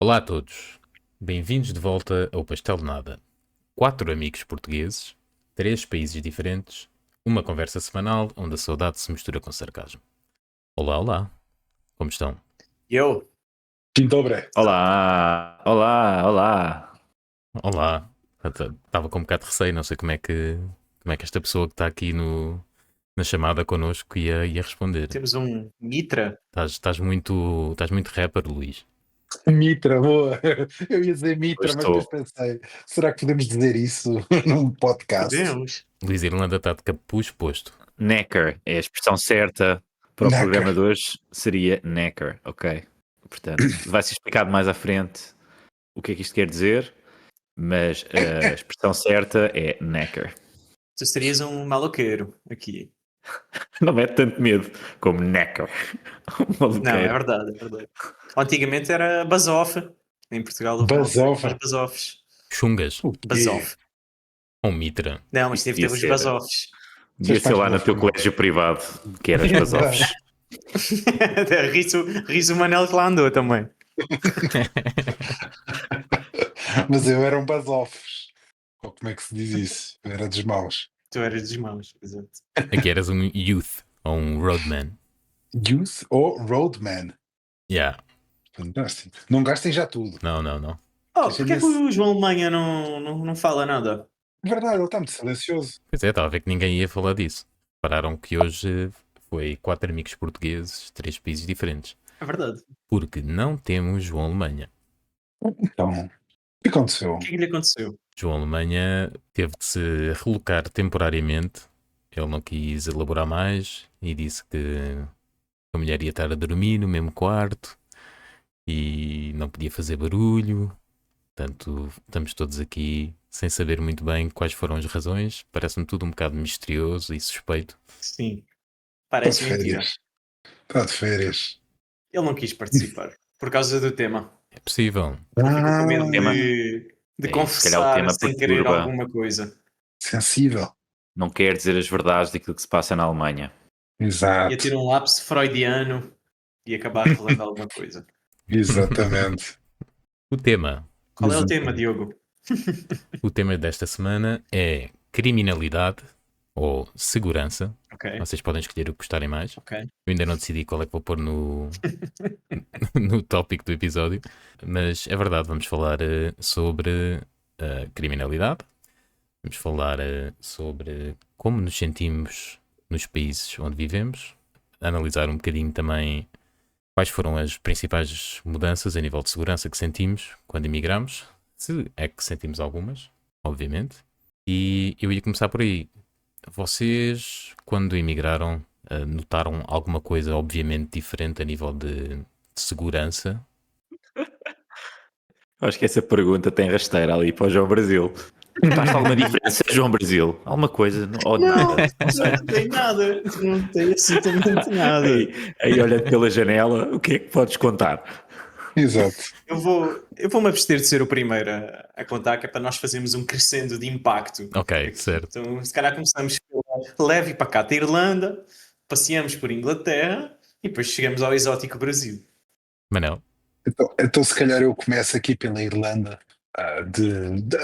Olá a todos, bem-vindos de volta ao Pastel de Nada. 4 amigos portugueses, 3 países diferentes, uma conversa semanal onde a saudade se mistura com sarcasmo. Olá, olá, como estão? Eu? Dzień dobry. Olá, olá, olá. Olá, estava com um bocado de receio, não sei como é que esta pessoa que está aqui na chamada connosco ia responder. Temos um Mitra. Estás muito rapper, Luís. Mitra, boa. Eu ia dizer Mitra, Pois mas estou. depois pensei, será que podemos dizer isso num podcast? Podemos. Luís Irlanda está de capuz posto. Necker é a expressão certa para o Necker. programa de hoje, seria necker, ok? Portanto, vai ser explicado mais à frente o que é que isto quer dizer, mas a expressão certa é necker. Tu serias um maloqueiro aqui. Não mete tanto medo como necker. Um Não, é maluqueiro. verdade, é verdade. Antigamente era Basoff. Em Portugal houve Basoff? umas Basoffs. Chungas, O quê? Basoff. ou Mitra. Não, mas teve Devia os ser. Basoffs. Devia ser lá no teu Formal. colégio privado, que eras basofes. Riso o Manel que lá andou também. Mas eu era um Basoffs. Ou como é que se diz isso? Eu era dos maus. Tu eras dos maus, exato. Aqui eras um youth ou um roadman. Youth ou Roadman. Yeah, Fantástico. Não gastem já tudo. não. Oh, Deixa-me porquê é que esse- o João Manha não fala nada? É verdade, ele está muito silencioso. Pois é, estava a ver que ninguém ia falar disso. Pararam que hoje foi 4 amigos portugueses, 3 países diferentes. É verdade. Porque não temos João Alemanha. Então, o que aconteceu? O que é que lhe aconteceu? João Alemanha teve de se relocar temporariamente. Ele não quis elaborar mais e disse que a mulher ia estar a dormir no mesmo quarto e não podia fazer barulho. Portanto, estamos todos aqui sem saber muito bem quais foram as razões. Parece-me tudo um bocado misterioso e suspeito. Sim. Está Parece de mentira. férias. Está de férias. Ele não quis participar. Por causa do tema. É possível. Ele ficou com medo tema. de É, se calhar o confessar tema sem querer perturba. alguma coisa. Sensível. Não quer dizer as verdades daquilo que se passa na Alemanha. Exato. Ia ter um lapso freudiano e acabar revelando alguma coisa. Exatamente. O tema. Qual é o Exato. tema, Diogo? O tema desta semana é criminalidade ou segurança. Ok, Vocês podem escolher o que gostarem mais. ok. Eu ainda não decidi qual é que vou pôr no tópico do episódio. Mas é verdade, vamos falar sobre criminalidade. Vamos falar sobre como nos sentimos nos países onde vivemos. Analisar um bocadinho também quais foram as principais mudanças a nível de segurança que sentimos quando emigramos. Se é que sentimos algumas, obviamente. E eu ia começar por aí. Vocês, quando emigraram, notaram alguma coisa obviamente diferente a nível de segurança? Acho que essa pergunta tem rasteira ali para o João Brasil. Notaste alguma diferença, João Brasil? Alguma coisa? Ou nada? Não tem nada. Não tem absolutamente nada. Aí olhando pela janela, o que é que podes contar? Exato. Eu vou-me abster de ser o primeiro a contar, que é para nós fazermos um crescendo de impacto. Ok, aqui. certo. Então, se calhar começamos pela leve para cá da Irlanda, passeamos por Inglaterra e depois chegamos ao exótico Brasil. Manel? Então, se calhar eu começo aqui pela Irlanda,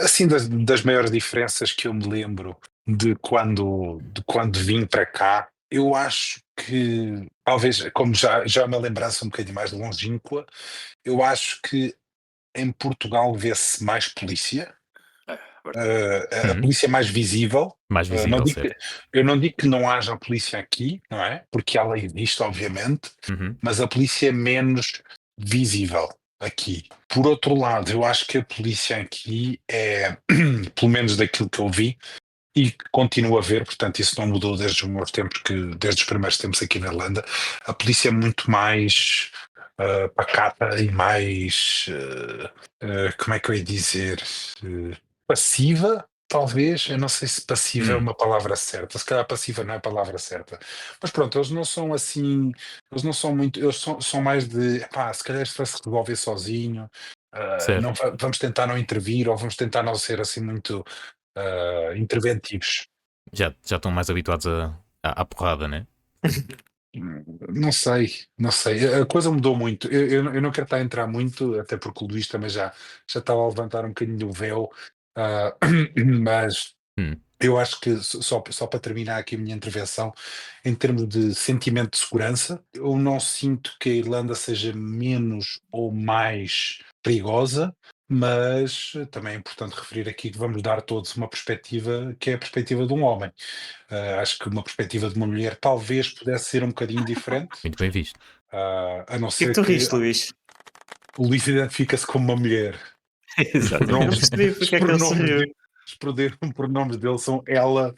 assim das maiores diferenças que eu me lembro de quando vim para cá. Eu acho que, talvez, como já é uma lembrança um bocadinho mais longínqua, eu acho que em Portugal vê-se mais polícia, a Uhum. polícia é mais visível. Mais Não visível, digo certo. eu não digo que não haja polícia aqui, não é? Porque ela existe, obviamente, Uhum. mas a polícia é menos visível aqui. Por outro lado, eu acho que a polícia aqui é, pelo menos daquilo que eu vi, e que continuo a ver, portanto, isso não mudou desde os meus tempos, desde os primeiros tempos aqui na Irlanda, a polícia é muito mais pacata e mais, como é que eu ia dizer, passiva. Talvez, eu não sei se passiva é uma palavra certa, se calhar passiva não é a palavra certa, mas pronto, eles não são assim, eles não são muito, eles são mais de, epá, se calhar isto vai se resolver sozinho, Certo. não vamos tentar não intervir, ou vamos tentar não ser assim muito interventivos. Já estão mais habituados à porrada, né? Não sei, não sei. A coisa mudou muito. Eu não quero estar a entrar muito, até porque o Luís também já estava a levantar um bocadinho o véu, ah, mas Hum, eu acho que, só para terminar aqui a minha intervenção, em termos de sentimento de segurança, eu não sinto que a Irlanda seja menos ou mais perigosa, mas também é importante referir aqui que vamos dar todos uma perspectiva que é a perspectiva de um homem. Acho que uma perspectiva de uma mulher talvez pudesse ser um bocadinho diferente, muito bem visto. a não O que é que ser tu que riste, Luís? o Luís identifica-se como uma mulher. Os Eu não pronomes, Exatamente. percebi os porque é que ele se pronomes, riu. os pronomes dele são ela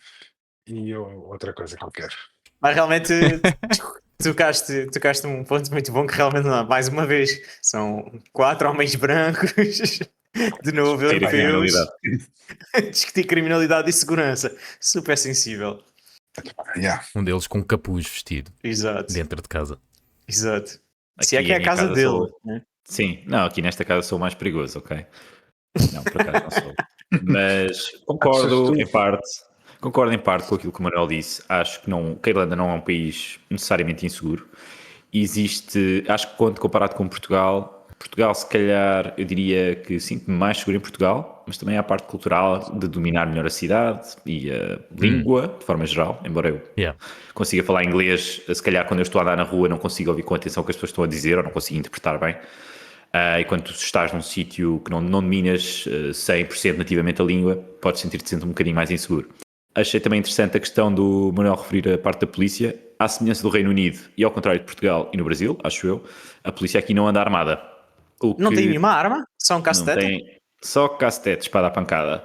e outra coisa qualquer. Mas realmente tocaste um ponto muito bom que realmente não, mais uma vez são 4 homens brancos de novo Discutir a europeus criminalidade. discutir criminalidade e segurança. Super sensível. Yeah. Um deles com um capuz vestido Exato, dentro de casa. exato. Se é Aqui que é em a minha casa casa dele, sou. né? Sim, não, aqui nesta casa sou o mais perigoso, ok? Não, por acaso não sou. Mas Achas tu? concordo em parte com aquilo que o Manuel disse. Acho que, não, que a Irlanda não é um país necessariamente inseguro. Existe, acho que quando comparado com Portugal se calhar eu diria que sinto-me mais seguro em Portugal, mas também há a parte cultural de dominar melhor a cidade e a língua, de forma geral, embora eu Yeah. consiga falar inglês, se calhar quando eu estou a andar na rua não consigo ouvir com atenção o que as pessoas estão a dizer ou não consigo interpretar bem. E quando tu estás num sítio que não dominas 100% nativamente a língua, podes sentir-te sempre um bocadinho mais inseguro. Achei também interessante a questão do Manuel referir a parte da polícia. À semelhança do Reino Unido e ao contrário de Portugal e no Brasil, acho eu, a polícia aqui não anda armada. O Não tem que nenhuma arma? Só um não cacetete? tem só cacetete, espada à pancada.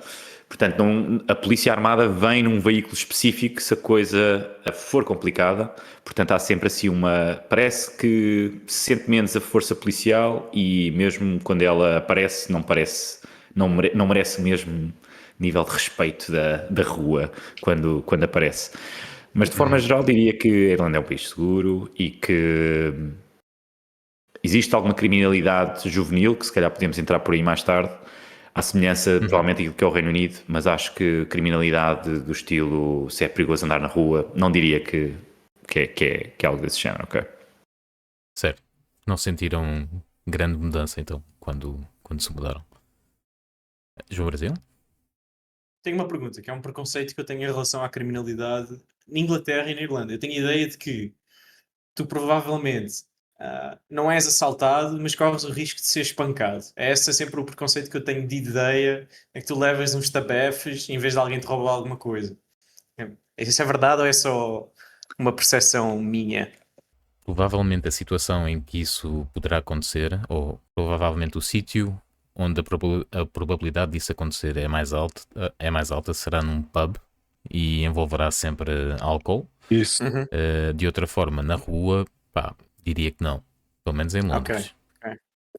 Portanto, a polícia armada vem num veículo específico se a coisa for complicada. Portanto, há sempre assim parece que se sente menos a força policial e mesmo quando ela aparece, não merece o mesmo nível de respeito da rua quando aparece. Mas de forma geral diria que a Irlanda é um país seguro e que existe alguma criminalidade juvenil, que se calhar podemos entrar por aí mais tarde, à semelhança, provavelmente, daquilo que é o Reino Unido, mas acho que criminalidade do estilo se é perigoso andar na rua, não diria que é algo desse género, ok? Certo. Não sentiram grande mudança então, quando se mudaram. João Brasil? Tenho uma pergunta, que é um preconceito que eu tenho em relação à criminalidade na Inglaterra e na Irlanda. Eu tenho a ideia de que tu provavelmente não és assaltado, mas corres o risco de ser espancado. É esse sempre o preconceito que eu tenho de ideia, é que tu levas uns tabefes em vez de alguém te roubar alguma coisa. Isso é verdade ou é só uma percepção minha? Provavelmente a situação em que isso poderá acontecer, ou provavelmente o sítio onde a probabilidade disso acontecer é mais alta, será num pub e envolverá sempre álcool. Isso. Uhum. De outra forma, na rua, pá, diria que não. Pelo menos em Londres.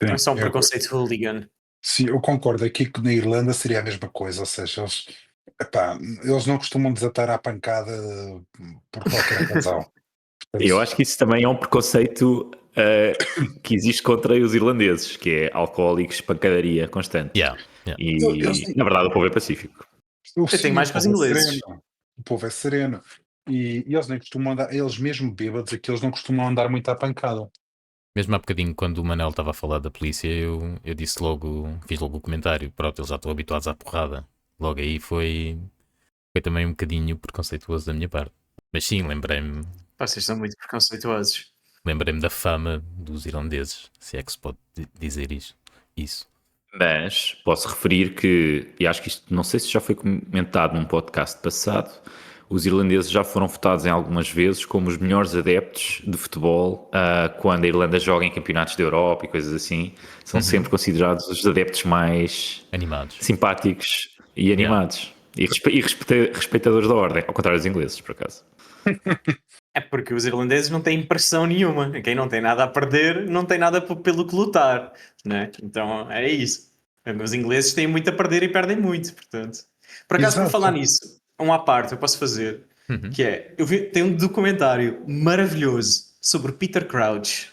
Não é só um Sim, preconceito hooligan. sim, eu concordo aqui que na Irlanda seria a mesma coisa, ou seja, eles não costumam desatar à pancada por qualquer razão. Eu acho que isso também é um preconceito que existe contra os irlandeses, que é alcoólicos, pancadaria constante. Yeah, yeah. E, na verdade, o povo é pacífico. Eu tenho mais com os ingleses. O povo é sereno. E eles nem costumam andar, eles mesmo bêbados, aqui eles não costumam andar muito à pancada. Mesmo há bocadinho, quando o Manel estava a falar da polícia, eu fiz logo o comentário. Pronto, eles já estão habituados à porrada. Logo aí foi também um bocadinho preconceituoso da minha parte. Mas sim, Vocês são muito preconceituosos. lembrei-me da fama dos irlandeses, se é que se pode dizer isso. Mas posso referir que, e acho que isto não sei se já foi comentado num podcast passado, os irlandeses já foram votados em algumas vezes como os melhores adeptos de futebol quando a Irlanda joga em campeonatos da Europa e coisas assim. São sempre considerados os adeptos mais Animados. simpáticos e animados. E respeitadores da ordem, ao contrário dos ingleses, por acaso. É porque os irlandeses não têm pressão nenhuma. Quem não tem nada a perder não tem nada pelo que lutar, né? Então é isso. Os ingleses têm muito a perder e perdem muito, portanto. Por acaso, por Exato. falar nisso, à parte eu posso fazer, Uhum. que é, tem um documentário maravilhoso sobre Peter Crouch,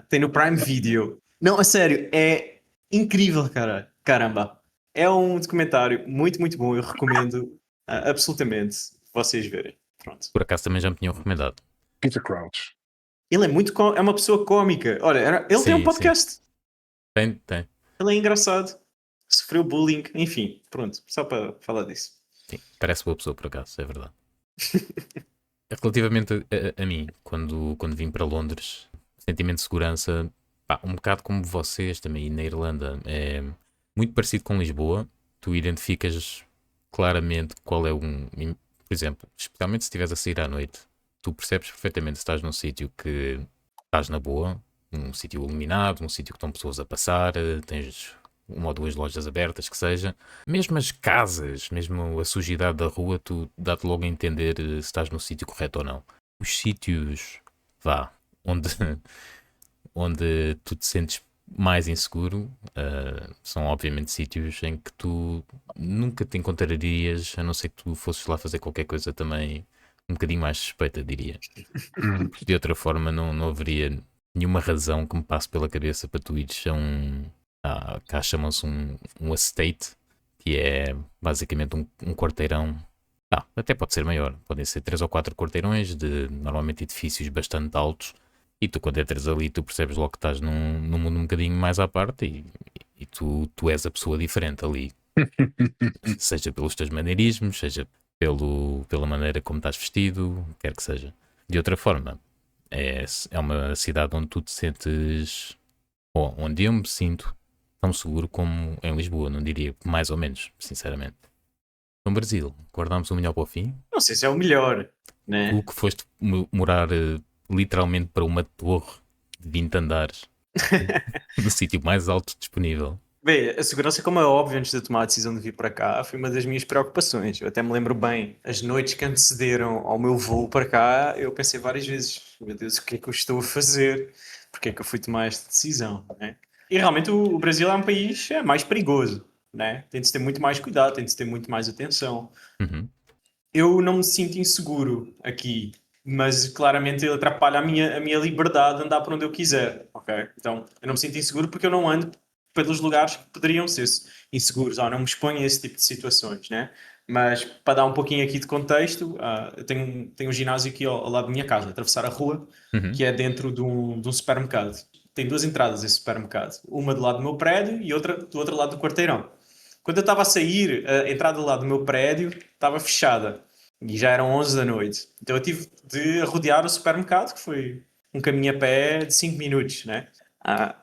tem no Prime Video. Não, a sério, é incrível, cara. Caramba. É um documentário muito, muito bom. Eu recomendo absolutamente vocês verem. Pronto. Por acaso também já me tinham recomendado. Peter Crouch. Ele é muito é uma pessoa cómica. Olha, ele tem um Sim, podcast. Tem. Ele é engraçado. Sofreu bullying. Enfim, pronto. Só para falar disso. Sim, parece boa pessoa por acaso, é verdade. Relativamente a mim, quando vim para Londres, sentimento de segurança, pá, um bocado como vocês também na Irlanda, é muito parecido com Lisboa. Tu identificas claramente qual é por exemplo, especialmente se estiveres a sair à noite, tu percebes perfeitamente se estás num sítio que estás na boa, um sítio iluminado, um sítio que estão pessoas a passar, tens uma ou duas lojas abertas, que seja. Mesmo as casas, mesmo a sujidade da rua, tu dá-te logo a entender se estás no sítio correto ou não. Os sítios, onde, onde tu te sentes mais inseguro, são obviamente sítios em que tu nunca te encontrarias, a não ser que tu fosses lá fazer qualquer coisa também um bocadinho mais suspeita, diria. Porque de outra forma não haveria nenhuma razão que me passe pela cabeça para tu ires a cá chamam-se um estate, que é basicamente um quarteirão. Até pode ser maior, podem ser 3 ou 4 quarteirões de normalmente edifícios bastante altos, e tu quando entras ali tu percebes logo que estás num mundo um bocadinho mais à parte e tu és a pessoa diferente ali, seja pelos teus maneirismos, seja pela maneira como estás vestido, quer que seja. De outra forma, é uma cidade onde tu te sentes, ou onde eu me sinto tão seguro como em Lisboa, não diria mais ou menos, sinceramente. No Brasil, guardámos o melhor para o fim. Não sei se é o melhor, né? Tu que foste morar literalmente para uma torre de 20 andares, no sítio mais alto disponível. Bem, a segurança, como é óbvio, antes de tomar a decisão de vir para cá, foi uma das minhas preocupações. Eu até me lembro bem, as noites que antecederam ao meu voo para cá, eu pensei várias vezes, meu Deus, o que é que eu estou a fazer? Porque é que eu fui tomar esta decisão, né? E realmente o Brasil é um país mais perigoso, né? Tem de se ter muito mais cuidado, tem de se ter muito mais atenção. Uhum. Eu não me sinto inseguro aqui, mas claramente ele atrapalha a minha liberdade de andar por onde eu quiser, ok? Então, eu não me sinto inseguro porque eu não ando pelos lugares que poderiam ser inseguros, ou não me exponho a esse tipo de situações, né? Mas, para dar um pouquinho aqui de contexto, eu tenho um ginásio aqui ao lado da minha casa, atravessar a rua, Uhum. que é dentro de um supermercado. Tem 2 entradas esse supermercado, uma do lado do meu prédio e outra do outro lado do quarteirão. Quando eu estava a sair, a entrada lá do meu prédio estava fechada e já eram 11 da noite. Então eu tive de rodear o supermercado, que foi um caminho a pé de 5 minutos, né?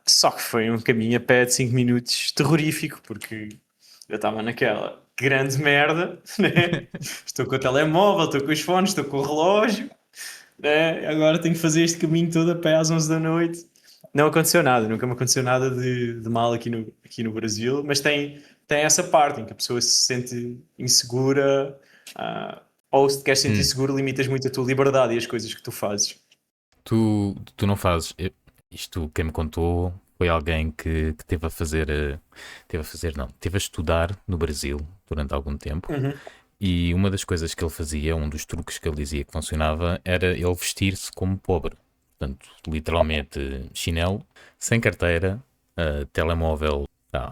Só que foi um caminho a pé de 5 minutos terrorífico, porque eu estava naquela grande merda, né? Estou com o telemóvel, estou com os fones, estou com o relógio, né? Agora tenho que fazer este caminho todo a pé às 11 da noite. Não aconteceu nada, nunca me aconteceu nada de mal aqui no Brasil, mas tem essa parte em que a pessoa se sente insegura, ou se te queres sentir seguro, limitas muito a tua liberdade e as coisas que tu fazes. Tu não fazes. Isto quem me contou foi alguém que teve a fazer. Teve a estudar no Brasil durante algum tempo. Uhum. E uma das coisas que ele fazia, um dos truques que ele dizia que funcionava, era ele vestir-se como pobre. Portanto, literalmente chinelo, sem carteira, telemóvel.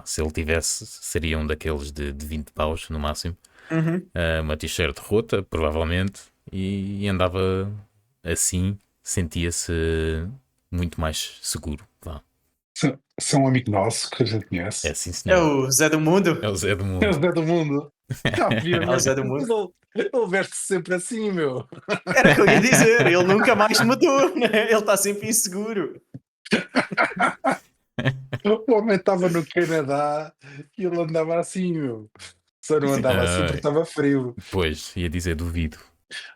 Se ele tivesse, seria um daqueles de 20 paus no máximo. Uhum. Uma t-shirt rota, provavelmente, e andava assim, sentia-se muito mais seguro. São um amigo nosso que a gente conhece. É sim, É senhor. o Zé do Mundo? É o Zé do É o Mundo. Zé do Mundo. É o Zé do Mundo. Ele veste sempre assim, meu. Era o que eu ia dizer, ele nunca mais mudou, né? Ele está sempre inseguro. O homem estava no Canadá e ele andava assim, meu. Só não andava assim porque estava frio. Pois, ia dizer duvido.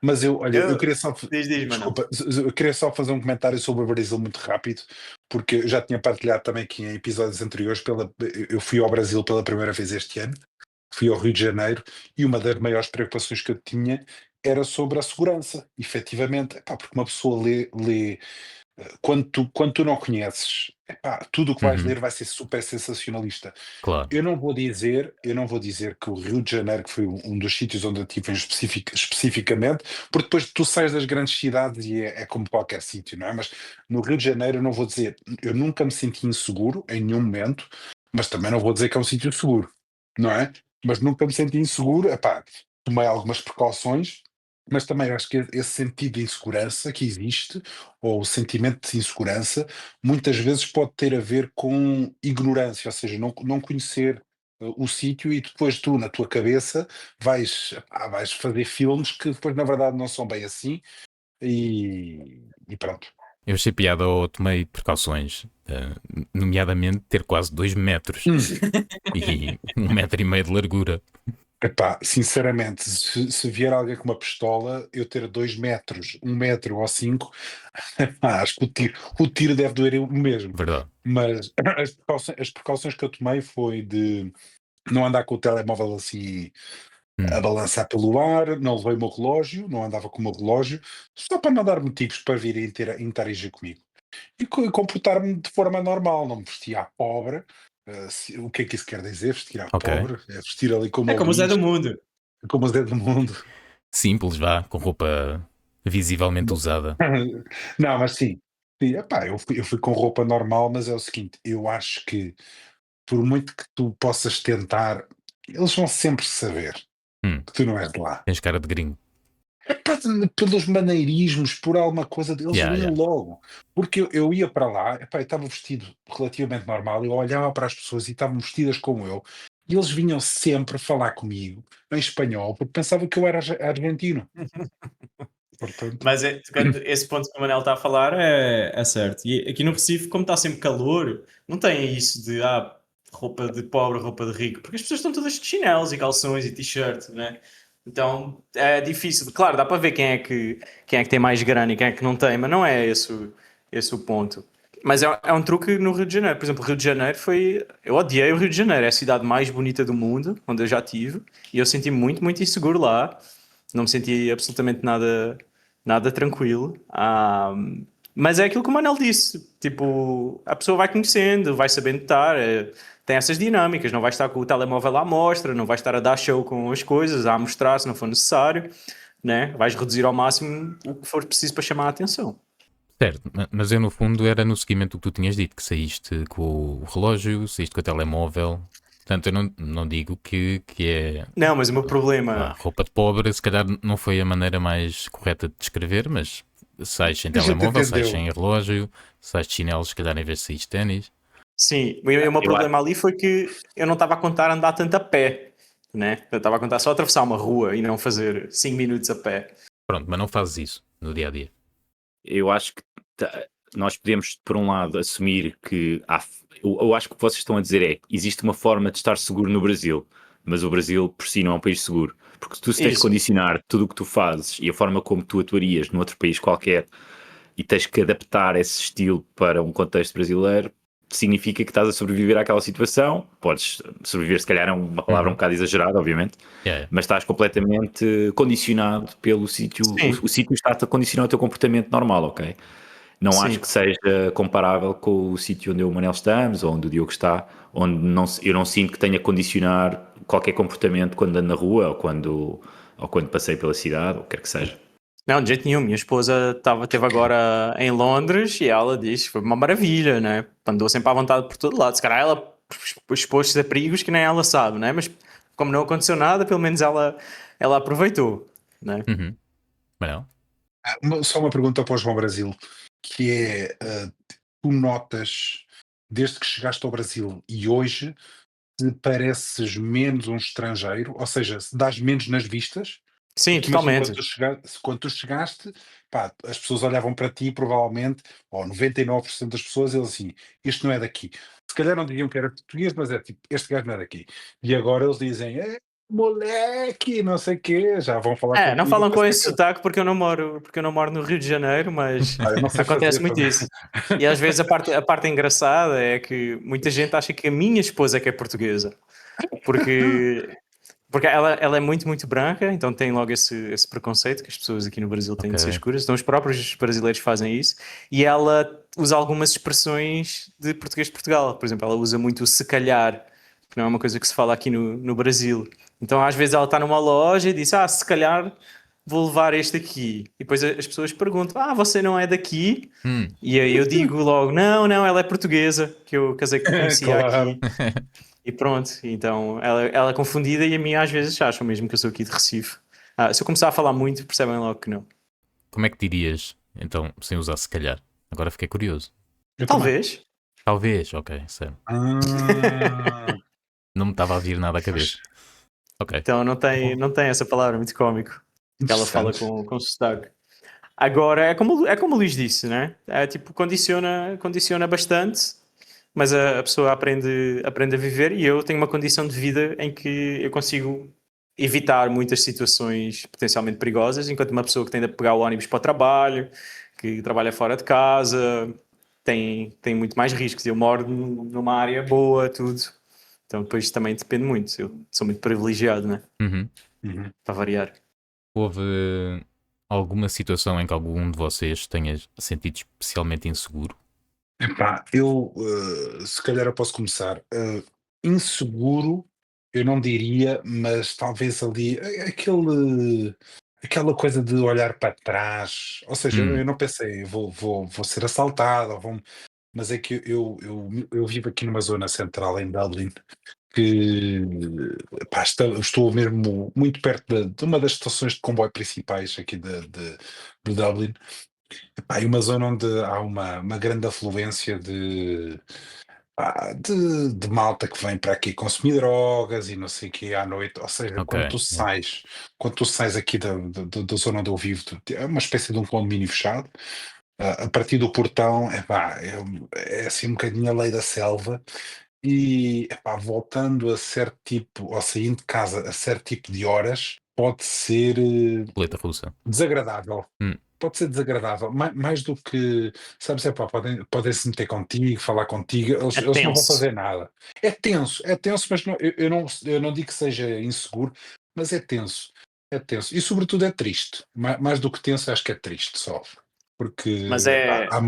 Mas eu queria só. Diz, mano. Desculpa, eu queria só fazer um comentário sobre o Brasil muito rápido, porque eu já tinha partilhado também aqui em episódios anteriores. Eu fui ao Brasil pela primeira vez este ano, fui ao Rio de Janeiro, e uma das maiores preocupações que eu tinha era sobre a segurança, efetivamente. Epá, porque uma pessoa lê quando tu não conheces, epá, tudo o que vais Uhum. ler vai ser super sensacionalista. Claro. Eu não vou dizer que o Rio de Janeiro, que foi um dos sítios onde eu estive especificamente, porque depois tu sais das grandes cidades e é como qualquer sítio, não é? Mas no Rio de Janeiro eu não vou dizer, eu nunca me senti inseguro em nenhum momento, mas também não vou dizer que é um sítio seguro, não é? Mas nunca me senti inseguro, epá, tomei algumas precauções, mas também acho que esse sentido de insegurança que existe, ou o sentimento de insegurança, muitas vezes pode ter a ver com ignorância, ou seja, não conhecer o sítio e depois tu, na tua cabeça, vais fazer filmes que depois, na verdade, não são bem assim e pronto. Eu achei piada ou tomei precauções, nomeadamente ter quase 2 metros e 1,5 metro de largura. Epá, sinceramente, se vier alguém com uma pistola, eu ter 2 metros, 1 metro ou 5, acho que o tiro deve doer o mesmo. Verdade. Mas as precauções que eu tomei foi de não andar com o telemóvel assim a balançar pelo ar, não levei o meu relógio, não andava com o meu relógio, só para não dar motivos para virem interagir comigo. E comportar-me de forma normal, não me vestia à pobre. O que é que isso quer dizer? Vestir à Ok. pobre? É vestir ali como É o como o Zé do Luís, Mundo. como o Zé do Mundo. Simples, vá, com roupa visivelmente usada. Não, mas sim. Sim, epá, eu fui com roupa normal, mas é o seguinte, eu acho que por muito que tu possas tentar, eles vão sempre saber Hum, que tu não és de lá. Tens cara de gringo. Epá, pelos maneirismos, por alguma coisa, eles Yeah, vinham yeah. logo. Porque eu ia para lá, epá, eu estava vestido relativamente normal, eu olhava para as pessoas e estavam vestidas como eu, e eles vinham sempre falar comigo em espanhol, porque pensavam que eu era argentino. Portanto, Mas esse ponto que o Manel está a falar é certo. E aqui no Recife, como está sempre calor, não tem isso de roupa de pobre, roupa de rico, porque as pessoas estão todas de chinelos e calções e t-shirt, né? Então é difícil. Claro, dá para ver quem é que tem mais grana e quem é que não tem, mas não é esse o ponto. Mas é um truque no Rio de Janeiro. Por exemplo, o Rio de Janeiro foi. Eu odiei o Rio de Janeiro, é a cidade mais bonita do mundo, onde eu já tive, e eu senti muito, muito inseguro lá. Não me senti absolutamente nada tranquilo. Mas é aquilo que o Manel disse. Tipo, a pessoa vai conhecendo, vai sabendo estar. Tem essas dinâmicas. Não vai estar com o telemóvel à mostra, não vai estar a dar show com as coisas, a mostrar se não for necessário. Né? Vais reduzir ao máximo o que for preciso para chamar a atenção. Certo, mas eu no fundo era no seguimento do que tu tinhas dito, que saíste com o relógio, saíste com o telemóvel. Portanto, eu não digo que é Não, mas o meu problema. roupa de pobre, se calhar não foi a maneira mais correta de descrever, mas sais sem a gente telemóvel, sais entendeu. sem relógio, sais de chinelos, se calhar em vez de sair de ténis. Sim, o meu problema ali foi que eu não estava a contar andar tanto a pé. Né? Eu estava a contar só atravessar uma rua e não fazer 5 minutos a pé. Pronto, mas não fazes isso no dia a dia. Eu acho que nós podemos, por um lado, assumir que eu acho que o que vocês estão a dizer é existe uma forma de estar seguro no Brasil, mas o Brasil por si não é um país seguro. Porque se tu se tens de Isso. condicionar tudo o que tu fazes e a forma como tu atuarias num outro país qualquer e tens que adaptar esse estilo para um contexto brasileiro, significa que estás a sobreviver àquela situação. Podes sobreviver, se calhar é uma palavra um bocado exagerada, obviamente, Yeah, yeah. mas estás completamente condicionado pelo sítio. Sim. O sítio está-te a condicionar o teu comportamento normal, ok? Não Sim. acho que seja comparável com o sítio onde eu e o Manel estamos, ou onde o Diogo está, onde eu não sinto que tenha que condicionar qualquer comportamento quando ando na rua, ou quando passei pela cidade, ou quer que seja. Não, de jeito nenhum. Minha esposa esteve agora em Londres e ela disse que foi uma maravilha, né? Andou sempre à vontade por todo lado. Se calhar ela expôs-se a perigos que nem ela sabe, né? Mas como não aconteceu nada, pelo menos ela aproveitou, né? Uhum. Mas não? Só uma pergunta para o João Brasil, que é, tu notas, desde que chegaste ao Brasil e hoje, se pareces menos um estrangeiro, ou seja, se dás menos nas vistas? Sim, Porque imagina, totalmente. quando tu chegaste, pá, as pessoas olhavam para ti, provavelmente, ou 99% das pessoas, eles assim, este não é daqui. Se calhar não diziam que era português, mas é tipo, este gajo não é daqui. E agora eles dizem, moleque, não sei o quê, já vão falar Não contigo. falam com parece esse que- sotaque porque eu não moro no Rio de Janeiro, mas eu não sei acontece fazer muito também. isso. E às vezes a parte engraçada é que muita gente acha que a minha esposa é que é portuguesa. Porque ela é muito, muito branca, então tem logo esse preconceito que as pessoas aqui no Brasil têm de ser Ok. escuras. Então os próprios brasileiros fazem isso. E ela usa algumas expressões de português de Portugal. Por exemplo, ela usa muito o se calhar, que não é uma coisa que se fala aqui no Brasil. Então às vezes ela está numa loja e diz, se calhar vou levar este aqui. E depois as pessoas perguntam, você não é daqui? E aí eu digo logo, não, ela é portuguesa, que eu casei com conhecia Claro. aqui. E pronto, então ela é confundida e a mim às vezes acham mesmo que eu sou aqui de Recife. Se eu começar a falar muito, percebem logo que não. Como é que dirias, então, sem usar se calhar? Agora fiquei curioso. Eu também. Talvez. Talvez, ok, sério. Ah, Não me estava a vir nada à cabeça. Ok. Então não tem essa palavra, muito cómico. Que ela fala interessante. com sotaque. Agora, é como o Luís disse, né? É tipo, condiciona bastante, mas a pessoa aprende a viver, e eu tenho uma condição de vida em que eu consigo evitar muitas situações potencialmente perigosas, enquanto uma pessoa que tende a pegar o ônibus para o trabalho, que trabalha fora de casa, tem muito mais riscos. Eu moro numa área boa, tudo. Então depois também depende muito. Eu sou muito privilegiado, né? Uhum. Uhum. Para variar. Houve alguma situação em que algum de vocês tenha sentido especialmente inseguro? Epá, eu se calhar eu posso começar. Inseguro, eu não diria, mas talvez ali aquela coisa de olhar para trás. Ou seja, eu não pensei, vou ser assaltado, mas é que eu vivo aqui numa zona central em Dublin que epá, estou mesmo muito perto de uma das estações de comboio principais aqui de Dublin. Epá, e uma zona onde há uma grande afluência de malta que vem para aqui consumir drogas e não sei o que à noite. Ou seja, Ok. Yeah. quando tu sais aqui da zona onde eu vivo, é uma espécie de um condomínio fechado. A partir do portão, epá, é assim um bocadinho a lei da selva. E epá, voltando a certo tipo, ou saindo de casa a certo tipo de horas, pode ser Roleta russa. desagradável. Hum. Pode ser desagradável, mais do que, sabes, podem se meter contigo, falar contigo, É eles não vão tenso. fazer nada. É tenso, mas eu não digo que seja inseguro, mas é tenso, e sobretudo é triste, mais do que tenso, acho que é triste só, Mas porque é, há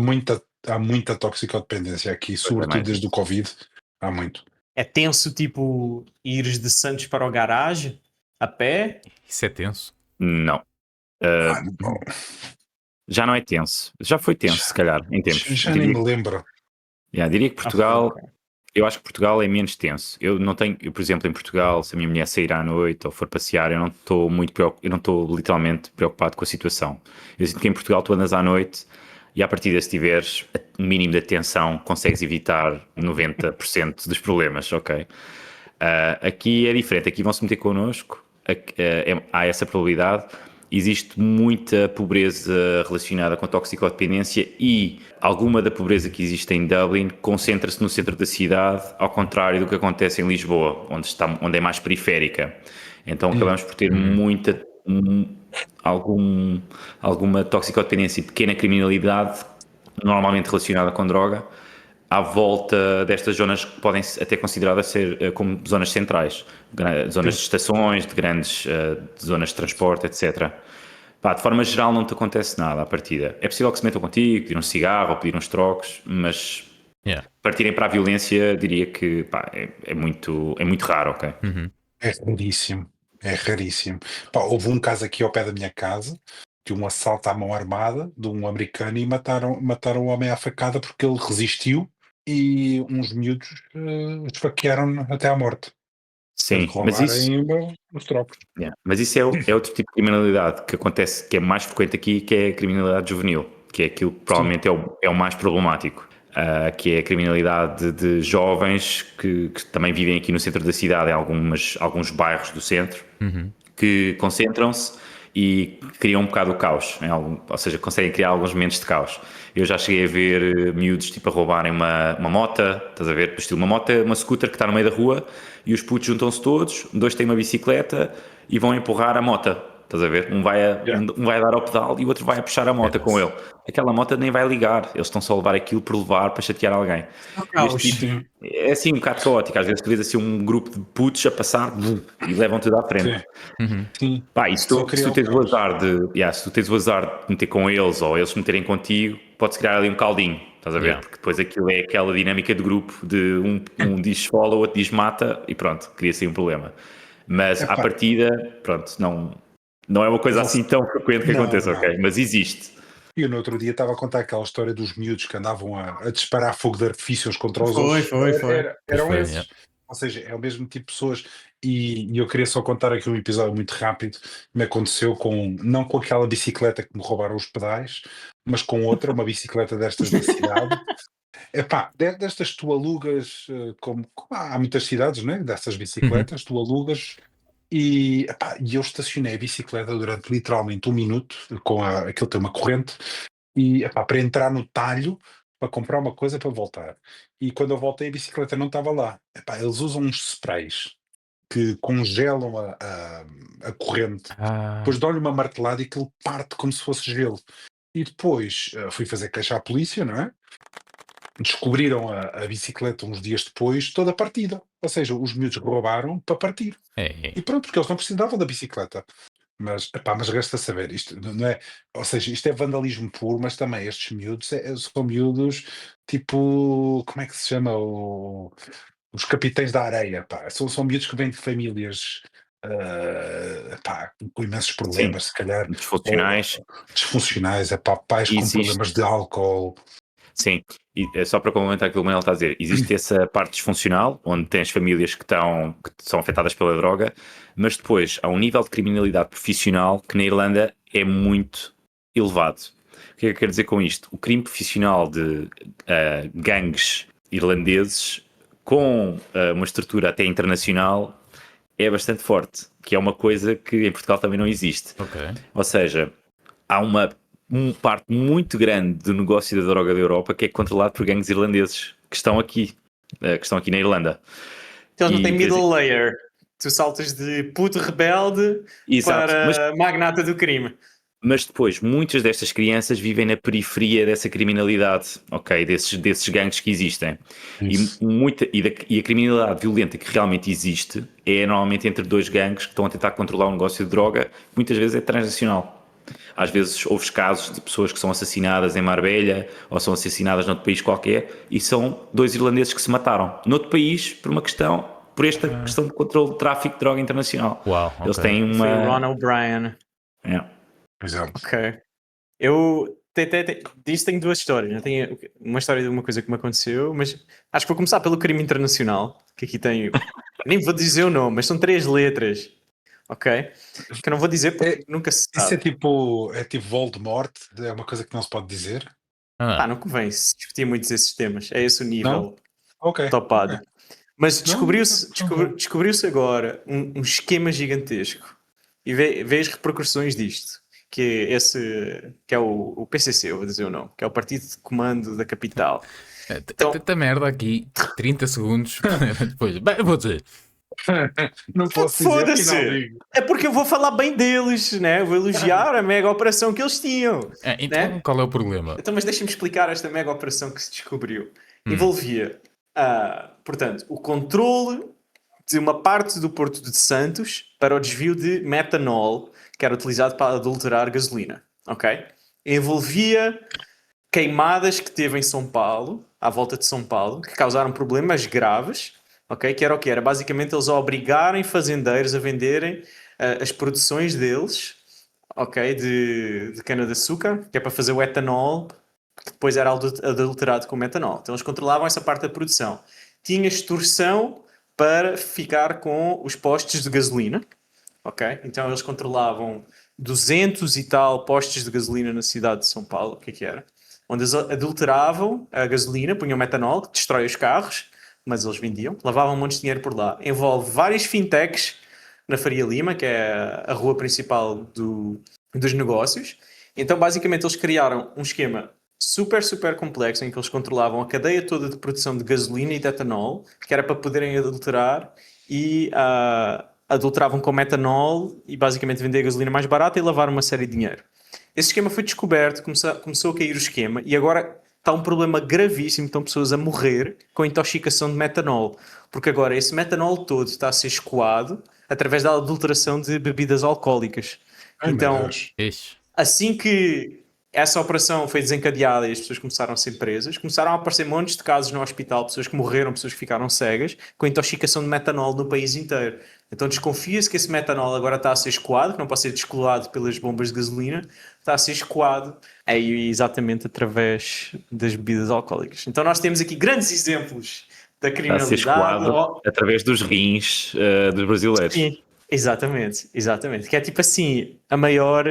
muita toxicodependência aqui, Pois é, sobretudo mais desde o isso. Covid, há muito. é tenso, tipo, ires de Santos para o garagem a pé. Isso é tenso. Não. Ah, Uh, não, já não é tenso. Já foi tenso, se já, calhar, em tempos. já nem me lembro. Diria que Ok, Portugal, ok. eu acho que Portugal é menos tenso. Eu não tenho, por exemplo, em Portugal, se a minha mulher sair à noite ou for passear, eu não estou muito preocupado, eu não estou literalmente preocupado com a situação. Eu sinto que em Portugal tu andas à noite e à partida, se tiveres o mínimo de atenção, consegues evitar 90% dos problemas, ok? Aqui é diferente, aqui vão se meter connosco, há essa probabilidade. Existe muita pobreza relacionada com a toxicodependência e alguma da pobreza que existe em Dublin concentra-se no centro da cidade, ao contrário do que acontece em Lisboa, onde é mais periférica. Então acabamos por ter alguma toxicodependência e pequena criminalidade, normalmente relacionada com droga, à volta destas zonas que podem até consideradas ser como zonas centrais, zonas de estações, de grandes de zonas de transporte, etc. Pá, de forma geral não te acontece nada à partida. É possível que se metam contigo, pedir um cigarro ou pedir uns trocos, mas Yeah. partirem para a violência diria que pá, é muito raro, ok? Uhum. É raríssimo, é raríssimo. Pá, houve um caso aqui ao pé da minha casa, de um assalto à mão armada de um americano e mataram o homem à facada porque ele resistiu e uns miúdos esfaquearam-no até à morte. Teve que Sim, mas isso, roubarem os trocos. mas isso é outro tipo de criminalidade que acontece, que é mais frequente aqui, que é a criminalidade juvenil, que é aquilo que Sim. provavelmente é o mais problemático. Que é a criminalidade de jovens que também vivem aqui no centro da cidade, em alguns bairros do centro, que concentram-se e criam um bocado o caos, ou seja, conseguem criar alguns momentos de caos. Eu já cheguei a ver miúdos tipo a roubarem uma mota, estás a ver? Estilo uma mota, uma scooter que está no meio da rua e os putos juntam-se todos, dois têm uma bicicleta e vão empurrar a mota. Estás a ver? Um vai a dar ao pedal e o outro vai a puxar a moto com ele. Aquela moto nem vai ligar, eles estão só a levar aquilo por levar para chatear alguém. Este tipo Sim, é assim um bocado caótico. Às vezes tu vês assim um grupo de putos a passar e levam tudo à frente. sim, sim. Pá, e Só se criar tu o tens o caos. azar se tu tens o azar de meter com eles ou eles se meterem contigo, pode-se criar ali um caldinho, estás a ver? Yeah. Porque depois aquilo é aquela dinâmica de grupo de um diz follow, o outro diz mata e pronto, cria-se aí um problema. Mas à Epá, partida, pronto, não é uma coisa assim tão frequente que não, aconteça, não. ok? Mas existe. E eu no outro dia estava a contar aquela história dos miúdos que andavam a disparar fogo de artifício uns contra os Foi, outros. foi, foi. Pois Eram foi, esses. yeah. Ou seja, é o mesmo tipo de pessoas. E eu queria só contar aqui um episódio muito rápido que me aconteceu não com aquela bicicleta que me roubaram os pedais, mas com outra, uma bicicleta destas da cidade. Epá, destas que tu alugas, como há muitas cidades, né? Dessas bicicletas, tu alugas e eu estacionei a bicicleta durante literalmente 1 minuto, aquilo tem uma corrente, e epá, para entrar no talho, para comprar uma coisa para voltar. E quando eu voltei, a bicicleta não estava lá. Epá, eles usam uns sprays que congelam a corrente. Ah, Depois dão-lhe uma martelada e aquilo parte como se fosse gelo. E depois fui fazer queixa à polícia, não é? Descobriram a bicicleta uns dias depois, toda partida. Ou seja, os miúdos roubaram para partir. é. E pronto, porque eles não precisavam da bicicleta. Mas resta saber, isto não é, ou seja, isto é vandalismo puro, mas também estes miúdos são miúdos tipo, como é que se chama? Os capitães da areia, pá. São miúdos que vêm de famílias pá, com imensos Sim, problemas, se calhar, ou disfuncionais. disfuncionais, pá, pais com Existe, problemas de álcool. sim, e é só para complementar aquilo que o Manuel está a dizer, existe essa parte disfuncional, onde tens famílias que são afetadas pela droga, mas depois há um nível de criminalidade profissional que na Irlanda é muito elevado. O que é que eu quero dizer com isto? O crime profissional de gangues irlandeses com uma estrutura até internacional é bastante forte, que é uma coisa que em Portugal também não existe. Ok. Ou seja, há uma parte muito grande do negócio da droga da Europa que é controlado por gangues irlandeses que estão aqui na Irlanda. Então não E, tem quer dizer, middle layer. Tu saltas de puto rebelde exato, para magnata do crime. mas depois muitas destas crianças vivem na periferia dessa criminalidade, ok, desses gangues que existem. Isso. E a criminalidade violenta que realmente existe é normalmente entre dois gangues que estão a tentar controlar um negócio de droga, muitas vezes é transnacional. Às vezes houve casos de pessoas que são assassinadas em Marbella ou são assassinadas noutro país qualquer e são dois irlandeses que se mataram noutro país por esta questão de controle de tráfico de droga internacional. Uau, Eles ok. têm Foi o uma... Ron O'Brien. É. Por exemplo. Ok. Eu disso tenho duas histórias. Né? Tenho uma história de uma coisa que me aconteceu, mas acho que vou começar pelo crime internacional, que aqui tenho. Nem vou dizer o nome, mas são 3 letras. Ok? Que eu não vou dizer porque nunca se Isso sabe. é tipo Voldemort, é uma coisa que não se pode dizer. Pá, Ah, não convém se discutir muitos esses temas. É esse o Não? nível Ok. topado. Ok. Mas Não, descobriu-se agora um esquema gigantesco. E vê as repercussões disto. Que é o PCC, eu vou dizer o nome. Que é o Partido de Comando da Capital. Então, tanta merda aqui, 30 segundos depois. Bem, eu vou dizer. não posso dizer, afinal foda-se! digo. É porque eu vou falar bem deles, né? Vou elogiar a mega operação que eles tinham. Então Né? qual é o problema? Então, mas deixa-me explicar esta mega operação que se descobriu. Hum. Envolvia, portanto, o controle de uma parte do Porto de Santos para o desvio de metanol, que era utilizado para adulterar gasolina. Ok? Envolvia queimadas que teve em São Paulo, à volta de São Paulo, que causaram problemas graves. Ok? Que era o quê? Era basicamente eles a obrigarem fazendeiros a venderem as produções deles, ok? De cana-de-açúcar, que é para fazer o etanol, que depois era adulterado com metanol. Então eles controlavam essa parte da produção. Tinha extorsão para ficar com os postos de gasolina, ok? Então eles controlavam 200 e tal postos de gasolina na cidade de São Paulo, o que era? Onde eles adulteravam a gasolina, punham metanol, que destrói os carros, mas eles vendiam, lavavam um monte de dinheiro por lá. Envolve várias fintechs na Faria Lima, que é a rua principal dos negócios. Então, basicamente, eles criaram um esquema super, super complexo em que eles controlavam a cadeia toda de produção de gasolina e de etanol, que era para poderem adulterar e adulteravam com metanol e basicamente vender a gasolina mais barata e lavar uma série de dinheiro. Esse esquema foi descoberto, começou a cair o esquema e agora está um problema gravíssimo, estão pessoas a morrer com intoxicação de metanol, porque agora esse metanol todo está a ser escoado através da adulteração de bebidas alcoólicas. Ai, meu Então, Deus. Ixi. assim que essa operação foi desencadeada e as pessoas começaram a ser presas, começaram a aparecer montes de casos no hospital, pessoas que morreram, pessoas que ficaram cegas, com intoxicação de metanol no país inteiro. Então desconfia-se que esse metanol agora está a ser escoado, que não pode ser descolado pelas bombas de gasolina, está a ser escoado aí exatamente através das bebidas alcoólicas. Então nós temos aqui grandes exemplos da Está a ser criminalidade. escoado através dos rins dos brasileiros. Sim, exatamente, exatamente. Que é tipo assim, a maior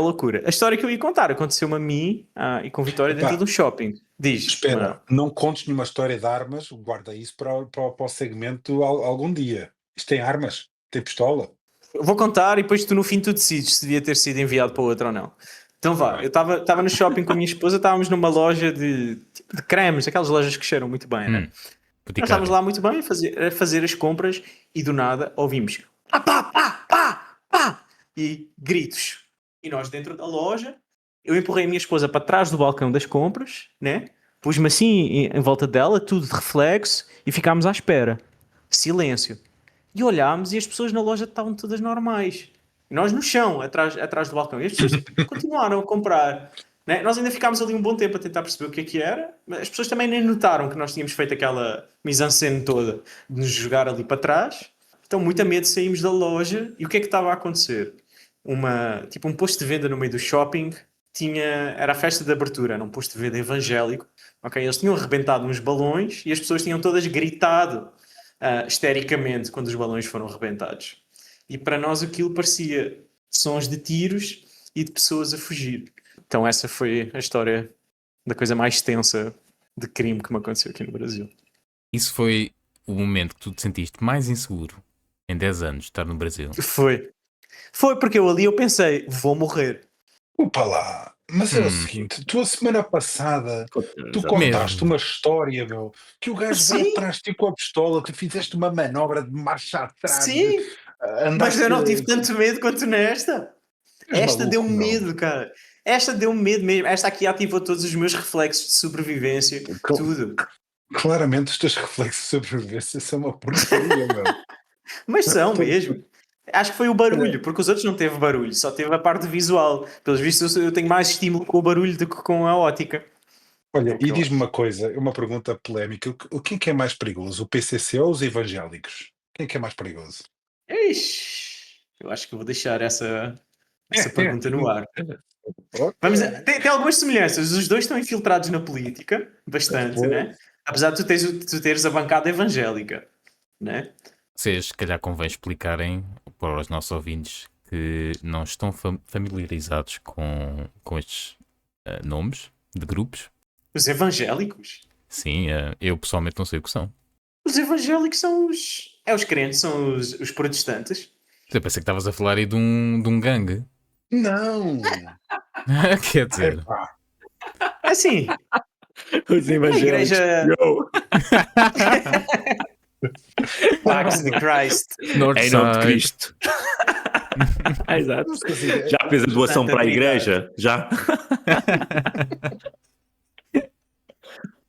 loucura. A história que eu ia contar aconteceu-me a mim e com Vitória dentro Epá, de um shopping. Diz, espera, Manuel. não contes nenhuma história de armas, guarda isso para o segmento algum dia. Isto tem armas? Tem pistola? Vou contar e depois tu no fim tu decides se devia ter sido enviado para outro ou não. Então vá, eu estava no shopping com a minha esposa, estávamos numa loja de cremes, aquelas lojas que cheiram muito bem, né? Nós estávamos Boticário. lá muito bem a fazer as compras e do nada ouvimos pá, pá, pá, pá, pá, e gritos. E nós dentro da loja, eu empurrei a minha esposa para trás do balcão das compras, né? Pus-me assim em volta dela, tudo de reflexo, e ficámos à espera. Silêncio. E olhámos e as pessoas na loja estavam todas normais. E nós no chão, atrás do balcão. E as pessoas continuaram a comprar. Né? Nós ainda ficámos ali um bom tempo a tentar perceber o que era, mas as pessoas também nem notaram que nós tínhamos feito aquela mise-en-scène toda de nos jogar ali para trás. Então, muito a medo, saímos da loja e o que é que estava a acontecer? Tipo um posto de venda no meio do shopping, era a festa de abertura, era um posto de venda evangélico. Okay? Eles tinham arrebentado uns balões e as pessoas tinham todas gritado histericamente quando os balões foram arrebentados. E para nós aquilo parecia sons de tiros e de pessoas a fugir. Então essa foi a história da coisa mais tensa de crime que me aconteceu aqui no Brasil. Isso foi o momento que tu te sentiste mais inseguro em 10 anos de estar no Brasil. Foi porque eu pensei, vou morrer. Opa lá, mas é o seguinte, tu a semana passada tu Exato. contaste Mesmo. uma história, meu, que o gajo veio Sim. atrás de ti com a pistola, tu fizeste uma manobra de marcha atrás, Sim, mas eu não tive tanto medo quanto nesta. Esta deu-me medo, cara. Esta deu-me medo mesmo. Esta aqui ativou todos os meus reflexos de sobrevivência, tudo. Claramente os teus reflexos de sobrevivência são uma porcaria, meu. Mas são mesmo. Acho que foi o barulho, porque os outros não teve barulho, só teve a parte visual. Pelos vistos, eu tenho mais estímulo com o barulho do que com a ótica. Olha, que e eu diz-me uma coisa, uma pergunta polémica, quem é que é mais perigoso, o PCC ou os evangélicos? Quem é que é mais perigoso? Ixi, eu acho que eu vou deixar essa pergunta no ar. Ok. Tem algumas semelhanças. Os dois estão infiltrados na política, bastante, Pois. né? Apesar de tu teres a bancada evangélica, né? Vocês, se calhar, convém explicarem para os nossos ouvintes que não estão familiarizados com estes nomes de grupos. Os evangélicos? Sim, eu pessoalmente não sei o que são. Os evangélicos são os crentes, são os protestantes. Eu pensei que estavas a falar aí de um gangue. Não! Quer dizer, Epá, Assim, Os a evangélicos. igreja Yo! Pax de Christ. Em nome de Northside. Cristo. Exato. Já fez a doação Santa para a Trindade. igreja? Já?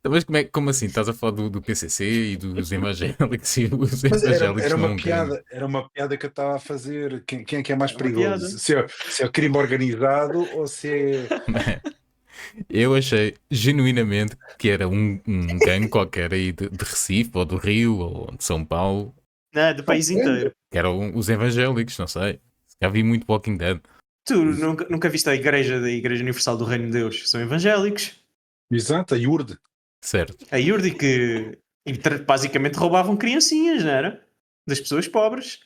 Mas como assim? Estás a falar do PCC e dos evangélicos? E os mas evangélicos era não uma piada, era uma piada que eu estava a fazer. Quem é que é mais Era uma piada. perigoso? Se é o crime organizado ou se é. Eu achei genuinamente que era um gangue qualquer aí de Recife, ou do Rio, ou de São Paulo, Não, do país inteiro. que eram os evangélicos, não sei. Já vi muito Walking Dead. Tu nunca viste a igreja da Igreja Universal do Reino de Deus? São evangélicos. Exato, a IURD. Certo. A IURD que basicamente roubavam criancinhas, não era? Das pessoas pobres.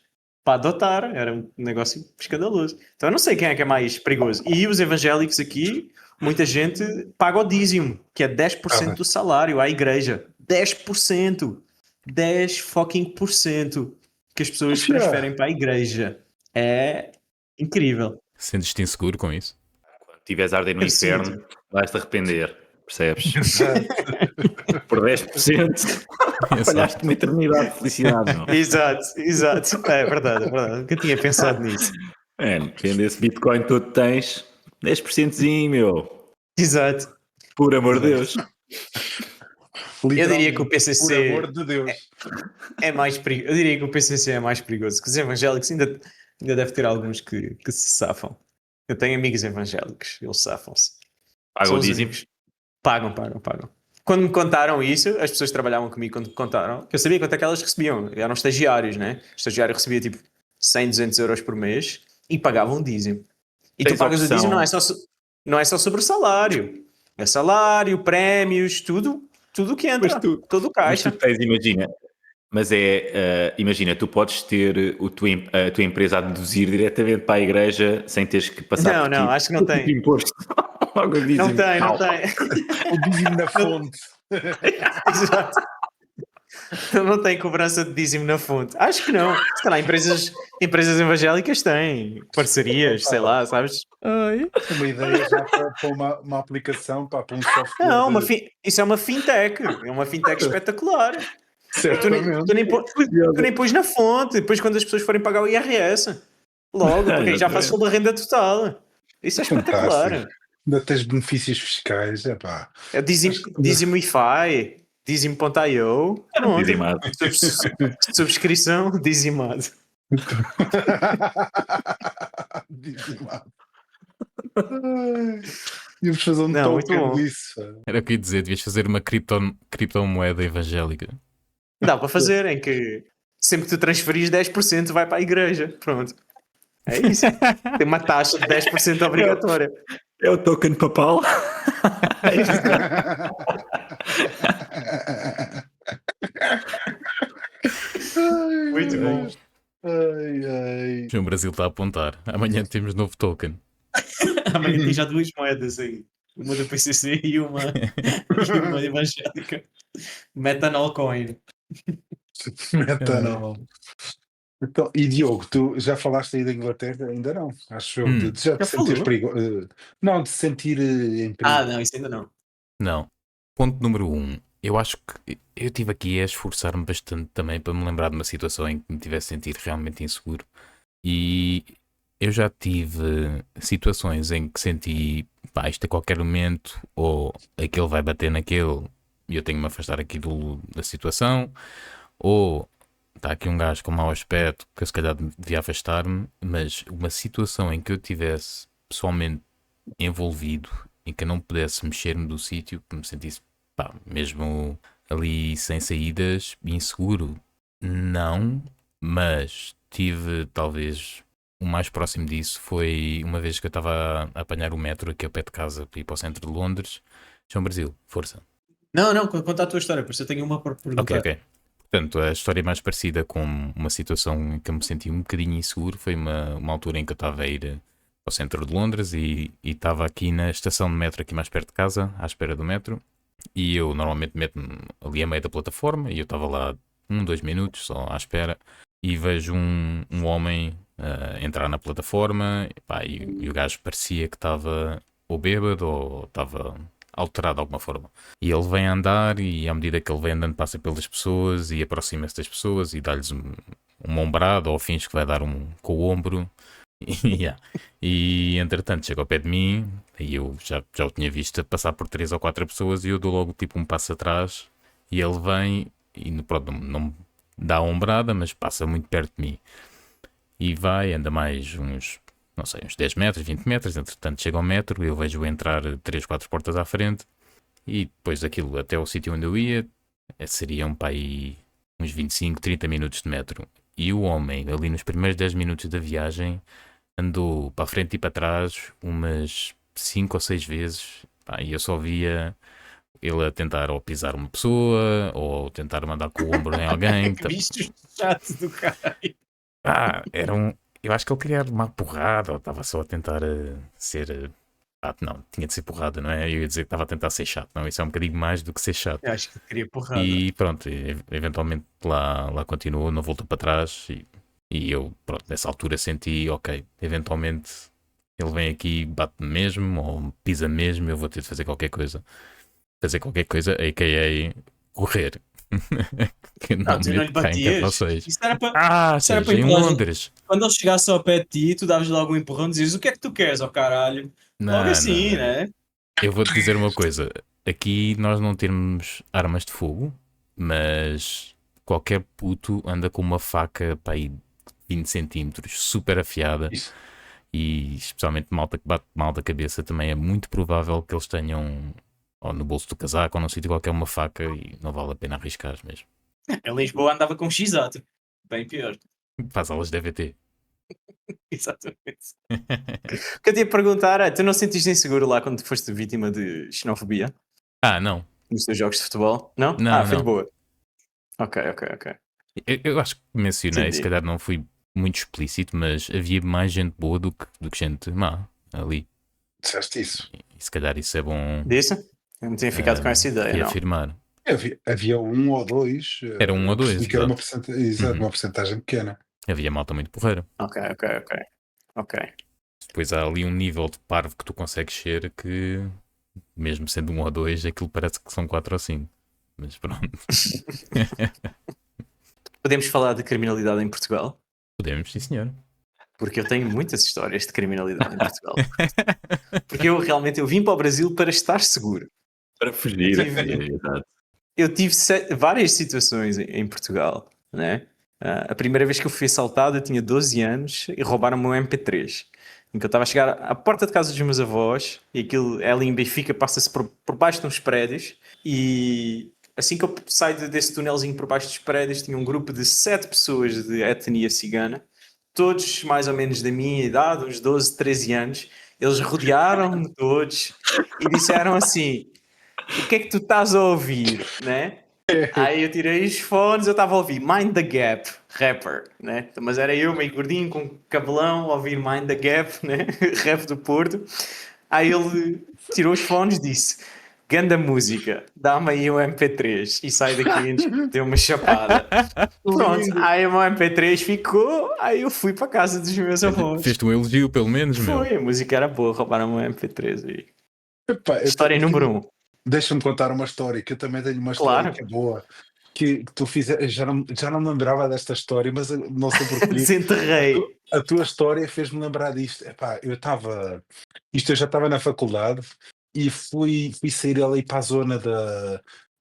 Para adotar. Era um negócio escandaloso. Então eu não sei quem é que é mais perigoso. E os evangélicos aqui, muita gente paga o dízimo, que é 10% do salário à igreja. 10%. 10 fucking % que as pessoas transferem para a igreja. É incrível. Sentes-te inseguro com isso? Quando tiveres a arder no Eu inferno, sinto. vais-te arrepender. Percebes? Exato. Por 10%, falhaste uma eternidade de felicidade. Não? Exato. É verdade. Nunca tinha pensado nisso. Vende esse Bitcoin todo que tens, 10%zinho, meu. Exato. Por amor de Deus. Eu diria que o PCC Por amor de Deus. é mais perigoso. Eu diria que o PCC é mais perigoso, que os evangélicos ainda deve ter alguns que se safam. Eu tenho amigos evangélicos, eles safam-se. Paga São o os dízimo. únicos. Pagam. Quando me contaram isso, as pessoas que trabalhavam comigo, quando me contaram, eu sabia quanto é que elas recebiam. Eram estagiários, né? O estagiário recebia tipo 100, 200 euros por mês e pagavam dízimo. E tu Tens pagas o opção. dízimo não é só sobre o salário. É salário, prémios, tudo. Tudo que entra, Mas tu- todo o Mas caixa. tu tens, imagina, imagina, tu podes ter a tua empresa a deduzir diretamente para a igreja sem teres que passar Não, por não, ti. acho que não tem. Imposto. Logo Não dizem, tem, não "Au". tem. O dízimo na fonte. Exato. Não tem cobrança de dízimo na fonte. Acho que não. Se calhar empresas evangélicas têm parcerias, sei lá, sabes? Ai. Isso é uma ideia já para uma aplicação, para um software. Não, isso é uma fintech. É uma fintech espetacular. Certamente. Tu nem pões na fonte, depois quando as pessoas forem pagar o IRS. Logo, porque aí já fazes toda a renda total. Isso é espetacular. Fantástico. Ainda tens benefícios fiscais. Epá. É Dizimify, Dizim.io. Pronto. Dizimado. Subscrição dizimado. Dizimado. Ai, íamos fazer um Não, muito token bom. disso. Era o que eu ia dizer, devias fazer uma criptomoeda evangélica. Dá para fazer, em que sempre que tu transferires 10% vai para a igreja. Pronto. É isso. Tem uma taxa de 10% obrigatória. É o token papal. Muito bom. Ai. O Brasil está a apontar. Amanhã temos novo token. Amanhã tem já duas moedas aí. Uma da PCC e uma evangélica. Metanol Coin. Metanol. Então, e Diogo, tu já falaste aí da Inglaterra? Ainda não, acho eu. De já te Já sentires falou? perigo. Não, de sentir em perigo. Ah, não, isso ainda não. Não. Ponto número 1. Eu acho que eu estive aqui a esforçar-me bastante também para me lembrar de uma situação em que me tivesse sentido realmente inseguro. E eu já tive situações em que senti, pá, isto a qualquer momento, ou aquele vai bater naquele e eu tenho que me afastar aqui da situação, ou está aqui um gajo com mau aspecto que eu se calhar devia afastar-me, mas uma situação em que eu tivesse pessoalmente envolvido em que eu não pudesse mexer-me do sítio, que me sentisse, pá, mesmo ali sem saídas, inseguro, não, mas tive talvez o mais próximo disso foi uma vez que eu estava a apanhar o metro aqui ao pé de casa para ir para o centro de Londres. João Brasil, força. Não, conta a tua história, por isso eu tenho uma para perguntar. Ok. Portanto, a história mais parecida com uma situação em que eu me senti um bocadinho inseguro foi uma altura em que eu estava a ir ao centro de Londres e estava aqui na estação de metro aqui mais perto de casa, à espera do metro, e eu normalmente meto-me ali a meio da plataforma e eu estava lá 2 minutos só à espera e vejo um homem entrar na plataforma, pá, e o gajo parecia que estava ou bêbado ou estava alterado de alguma forma. E ele vem andar e à medida que ele vem andando passa pelas pessoas e aproxima-se das pessoas e dá-lhes uma ombrada ou finge que vai dar com o ombro. E entretanto chega ao pé de mim e eu já o tinha visto passar por 3 ou 4 pessoas e eu dou logo tipo um passo atrás e ele vem e pronto, não me dá a ombrada, mas passa muito perto de mim e vai, anda mais uns, não sei, uns 10 metros, 20 metros, entretanto chega ao metro, eu vejo entrar 3, 4 portas à frente e depois daquilo até o sítio onde eu ia seriam para aí uns 25, 30 minutos de metro. E o homem, ali nos primeiros 10 minutos da viagem, andou para a frente e para trás umas 5 ou 6 vezes, pá, e eu só via ele a tentar ou pisar uma pessoa ou tentar mandar com o ombro em alguém. Que bicho chato do caralho. Eu acho que ele queria uma porrada ou estava só a tentar ser. Não, tinha de ser porrada, não é? Eu ia dizer que estava a tentar ser chato, não, isso é um bocadinho mais do que ser chato. Eu acho que queria porrada. E pronto, eventualmente lá continuou, não voltou para trás e eu, pronto, nessa altura senti, ok, eventualmente ele vem aqui, bate-me mesmo ou pisa mesmo, eu vou ter de fazer qualquer coisa. A.k.a. correr. Que não tu me não lhe cá em batias? vocês. Isso era para seja em empurrar- Londres. Quando ele chegasse ao pé de ti, tu davas logo um empurrão e dizias: o que é que tu queres, ó caralho? Logo Não, assim, não. né? Eu vou-te dizer uma coisa. Aqui nós não temos armas de fogo, mas qualquer puto anda com uma faca para aí 20 centímetros, super afiada. Isso. E especialmente malta que bate mal da cabeça, também é muito provável que eles tenham ou no bolso do casaco ou num sítio qualquer uma faca e não vale a pena arriscar mesmo. Em Lisboa andava com X-Ato. Bem pior. Faz aulas de DVT. Exatamente. O que eu te ia perguntar é: tu não sentiste inseguro lá quando foste vítima de xenofobia? Não. Nos teus jogos de futebol? Não? Não, Foi de não. boa. Ok. Eu acho que mencionei, Entendi. se calhar não fui muito explícito, mas havia mais gente boa do que gente má ali. Disseste isso. E se calhar isso é bom Disse? Eu não tinha ficado com essa ideia, não. reafirmar. Havia um ou dois. Era um ou eu dois, percebi que era uma exato. porcentagem, exato, Uhum. uma porcentagem pequena. Havia malta muito porreira. Ok. Depois há ali um nível de parvo que tu consegues ser que, mesmo sendo um ou dois, aquilo parece que são 4 ou 5. Mas pronto, Podemos falar de criminalidade em Portugal? podemos, sim senhor. Porque eu tenho muitas histórias de criminalidade em Portugal. Porque eu vim para o Brasil para estar seguro. Para fugir. Tive- Exato. Eu tive várias situações em Portugal, né? A primeira vez que eu fui assaltado, eu tinha 12 anos e roubaram-me um MP3. Em que eu estava a chegar à porta de casa dos meus avós, e aquilo é ali em Benfica, passa-se por baixo de uns prédios, e assim que eu saio desse túnelzinho por baixo dos prédios, tinha um grupo de 7 pessoas de etnia cigana, todos mais ou menos da minha idade, uns 12, 13 anos. Eles rodearam-me todos e disseram assim: o que é que tu estás a ouvir, né? Aí eu tirei os fones, eu estava a ouvir Mind the Gap, rapper, né? Mas era eu, meio gordinho, com cabelão, a ouvir Mind the Gap, né? Rap do Porto. Aí ele tirou os fones e disse: Ganda música, dá-me aí um MP3 e sai daqui antes de ter uma chapada. Pronto, Lindo. aí o meu MP3 ficou, aí eu fui para casa dos meus avós. Fez-te um elogio, pelo menos, meu. Foi, a música era boa, roubaram o meu MP3 aí. Epá, História número 1. Deixa-me contar uma história, que eu também tenho uma história Claro. que é boa. Que tu fizeste, já não me lembrava desta história, mas eu não sei porquê. Desenterrei. A tua história fez-me lembrar disto. Epá, eu já estava na faculdade e fui sair ali para a zona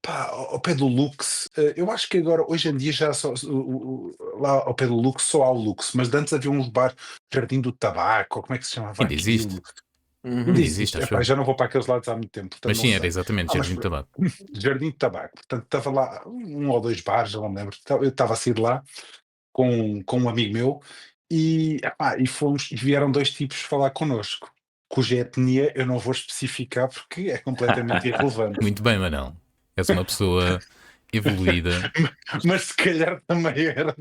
pá, ao pé do Lux. Eu acho que agora, hoje em dia, já só, lá ao pé do Lux só há o Lux, mas antes havia uns bares, Jardim do Tabaco, ou como é que se chamava Ainda existe. aquilo? Uhum. Ainda Ainda existe, existe. acho Epá, eu. já não vou para aqueles lados há muito tempo, portanto Mas não sim, era sei. exatamente Mas Jardim de Tabaco. Jardim de Tabaco, portanto estava lá um ou dois bares, já não me lembro. Eu estava a sair de lá com um amigo meu e vieram dois tipos falar connosco, cuja etnia eu não vou especificar porque é completamente irrelevante. Muito bem, Manel. És uma pessoa evoluída. Mas se calhar também era.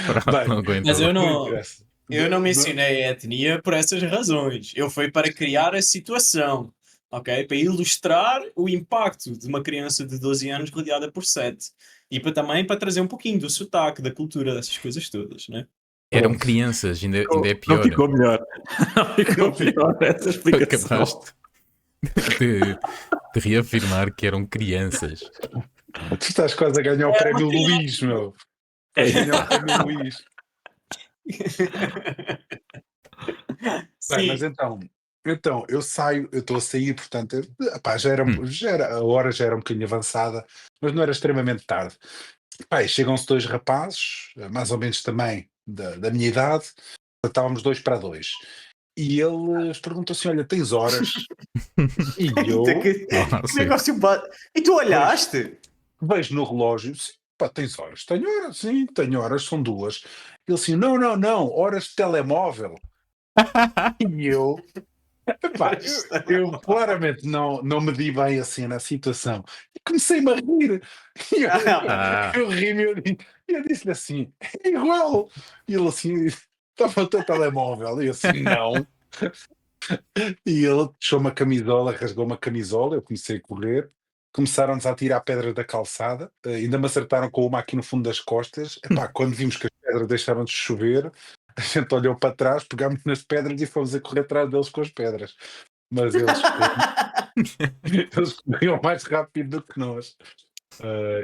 Pronto, Bem, não Mas aguentou. eu não não, interessa. eu não mencionei a etnia por essas razões. Eu fui para criar a situação, ok? Para ilustrar o impacto de uma criança de 12 anos rodeada por 7. E também para trazer um pouquinho do sotaque, da cultura, dessas coisas todas, né? Eram Pronto. crianças, ainda é Não pior. ficou melhor. Não ficou melhor essa explicação. Acabaste de reafirmar que eram crianças. Tu estás quase a ganhar o prémio Luís, meu. É Estás a isso. ganhar o prémio Luís. Bem, mas Sim. então eu saio, eu estou a sair, portanto, epá, a hora já era um bocadinho avançada, mas não era extremamente tarde. Pá, e chegam-se dois rapazes, mais ou menos também da minha idade, estávamos 2 para 2. E eles perguntam assim: olha, tens horas? E Eita, eu que Sim. negócio E tu vejo, olhaste? vejo no relógio, sim, pá, tens horas? Tenho horas, sim, tenho horas, são 2. Ele assim: não, horas de telemóvel. E eu, epá, eu claramente não medi bem assim na situação e comecei-me a rir. E eu, Ah, eu ri-me e eu disse-lhe assim: é igual. E ele assim: estava o teu telemóvel. E eu assim: não. E ele puxou uma camisola, rasgou uma camisola. Eu comecei a correr. Começaram-nos a tirar pedras da calçada. Ainda me acertaram com uma aqui no fundo das costas. Epá, quando vimos que as pedras deixaram de chover, a gente olhou para trás, pegámos nas pedras e fomos a correr atrás deles com as pedras. Mas eles corriam mais rápido do que nós.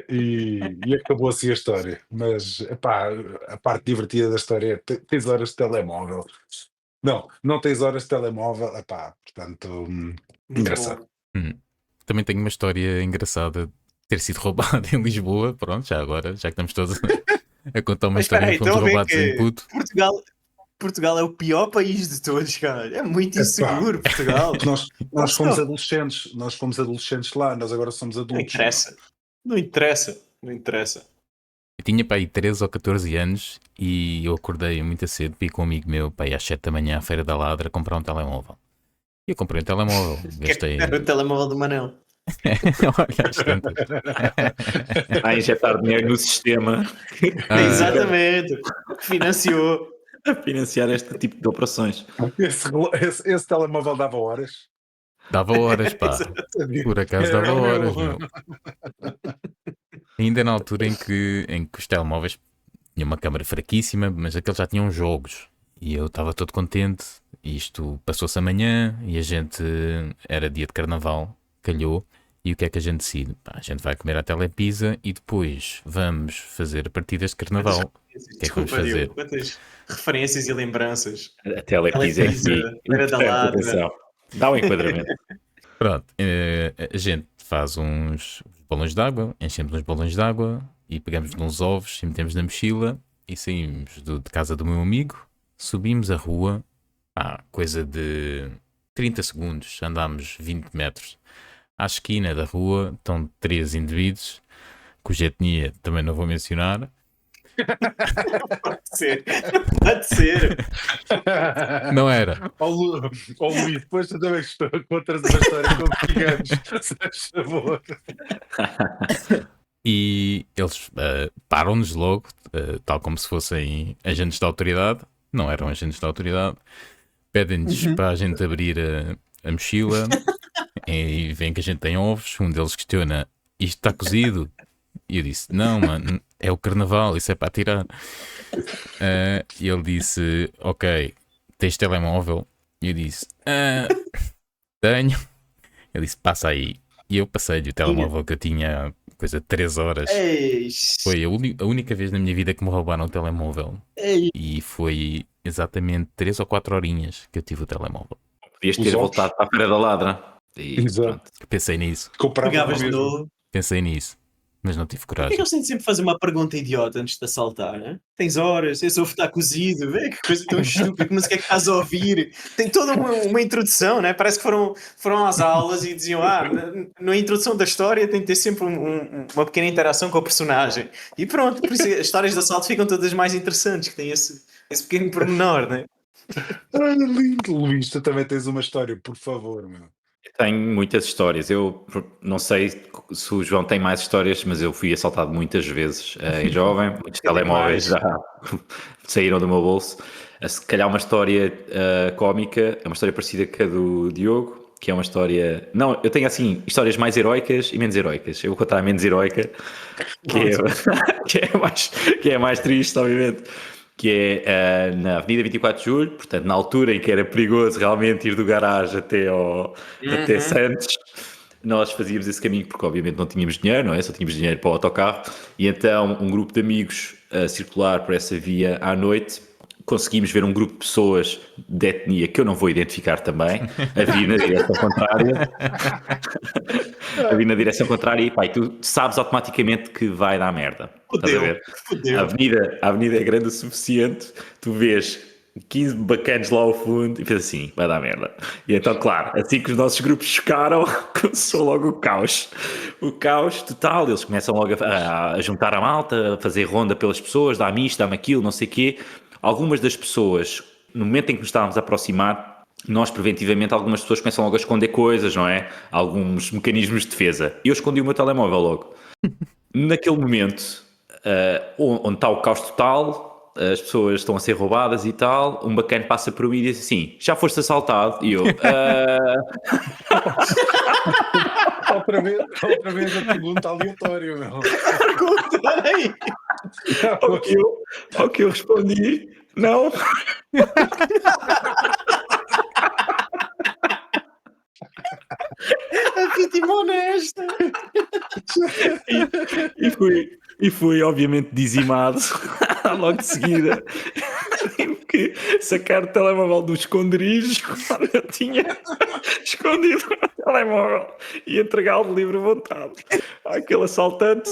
E acabou assim a história. Mas epá, a parte divertida da história é tens horas de telemóvel. Não tens horas de telemóvel, epá, portanto, Muito engraçado. bom. também tenho uma história engraçada de ter sido roubado em Lisboa. Pronto, já agora, já que estamos todos a contar uma Mas espera história em aí, que fomos estão a ver roubados em que puto. Portugal é o pior país de todos, cara. É muito Epá, inseguro, Portugal. nós fomos adolescentes lá, nós agora somos Não adultos. Meu. interessa. Não interessa. Não interessa. Eu tinha para aí 13 ou 14 anos e eu acordei muito cedo para ir com um amigo meu para ir às 7 da manhã à Feira da Ladra comprar um telemóvel. E eu comprei um telemóvel. Gastei. Era o telemóvel do Manel. Às tantas. A injetar dinheiro no sistema Exatamente. Financiou. a financiar este tipo de operações. Esse telemóvel dava horas. Dava horas, pá. Por acaso dava horas, meu. Ainda na altura em que os telemóveis tinham uma câmera fraquíssima, mas aqueles já tinham jogos. E eu estava todo contente. E isto passou-se amanhã e a gente... Era dia de carnaval, calhou. E o que é que a gente decide? Pá, a gente vai comer a telepizza e depois vamos fazer partidas de carnaval. O que é que vamos fazer? Diogo, quantas referências e lembranças. A telepizza em si. Era da Importante, Ladra. atenção. Dá um enquadramento. Pronto, a gente faz uns balões de água, enchemos uns balões de água e pegamos uns ovos e metemos na mochila e saímos de casa do meu amigo, subimos a rua, coisa de 30 segundos, andámos 20 metros. À esquina da rua estão 3 indivíduos, cuja etnia também não vou mencionar. Pode ser. Pode ser. Não era. Luís, depois tu também contas uma história com gigantes. Se faz favor. E eles param-nos logo, tal como se fossem agentes da autoridade. Não eram agentes da autoridade. Pedem-nos para a gente abrir a mochila e veem que a gente tem ovos. Um deles questiona: isto está cozido? E eu disse: não, mano, é o carnaval, isso é para tirar. E ele disse: ok, tens telemóvel? E eu disse: tenho. Ele disse: passa aí. E eu passei-lhe o telemóvel que eu tinha, coisa de 3 horas. Eis. Foi a única vez na minha vida que me roubaram o telemóvel. Ei. E foi exatamente 3 ou 4 horinhas que eu tive o telemóvel. Podias ter Os ovos. voltado para a Feira da Ladra. E Exato. pronto. Pensei nisso, Comprava Pegavas de mesmo. novo. mas não tive Por que é coragem. que eles têm de sempre fazer uma pergunta idiota antes de assaltar? Hein? Tens horas, esse ovo está cozido, vê que coisa tão estúpida, que música é que estás a ouvir? Tem toda uma introdução, né? Parece que foram às aulas e diziam: na introdução da história tem de ter sempre uma pequena interação com o personagem. E pronto, por isso as histórias de assalto ficam todas mais interessantes, que têm esse pequeno pormenor, né? Olha, lindo, Luís, tu também tens uma história, por favor, meu. Tenho muitas histórias. Eu não sei se o João tem mais histórias, mas eu fui assaltado muitas vezes em jovem. Muitos Tem telemóveis mais. já saíram do meu bolso. Se calhar uma história cómica, é uma história parecida com a do Diogo, que é uma história... Não, eu tenho assim histórias mais heroicas e menos heroicas. Eu vou contar a menos heroica, que é mais triste, obviamente. Que é na Avenida 24 de Julho, portanto, na altura em que era perigoso realmente ir do garagem até Santos, nós fazíamos esse caminho porque, obviamente, não tínhamos dinheiro, não é? Só tínhamos dinheiro para o autocarro, e então um grupo de amigos a circular por essa via à noite, conseguimos ver um grupo de pessoas de etnia que eu não vou identificar também, a vir na direção contrária. A vir na direção contrária e, pá, e tu sabes automaticamente que vai dar merda. Estás a ver? Fudeu. A avenida é grande o suficiente, tu vês 15 bacanas lá ao fundo e fez assim, vai dar merda. E então, claro, assim que os nossos grupos chocaram, começou logo o caos. O caos total, eles começam logo a juntar a malta, a fazer ronda pelas pessoas, dá-me isto, dá-me aquilo, não sei o quê. Algumas das pessoas, no momento em que nos estávamos a aproximar, nós preventivamente, algumas pessoas começam logo a esconder coisas, não é? Alguns mecanismos de defesa. Eu escondi o meu telemóvel logo. Naquele momento, onde está o caos total, as pessoas estão a ser roubadas e tal, um bacana passa por mim e diz assim: já foste assaltado? E eu... Outra vez a pergunta aleatória, meu. Pergunta aí. Ao que eu respondi: não. A vítima honesta. E fui obviamente dizimado logo de seguida. Tive que sacar o telemóvel do esconderijo quando eu tinha escondido o telemóvel e entregá-lo de livre vontade àquele assaltante.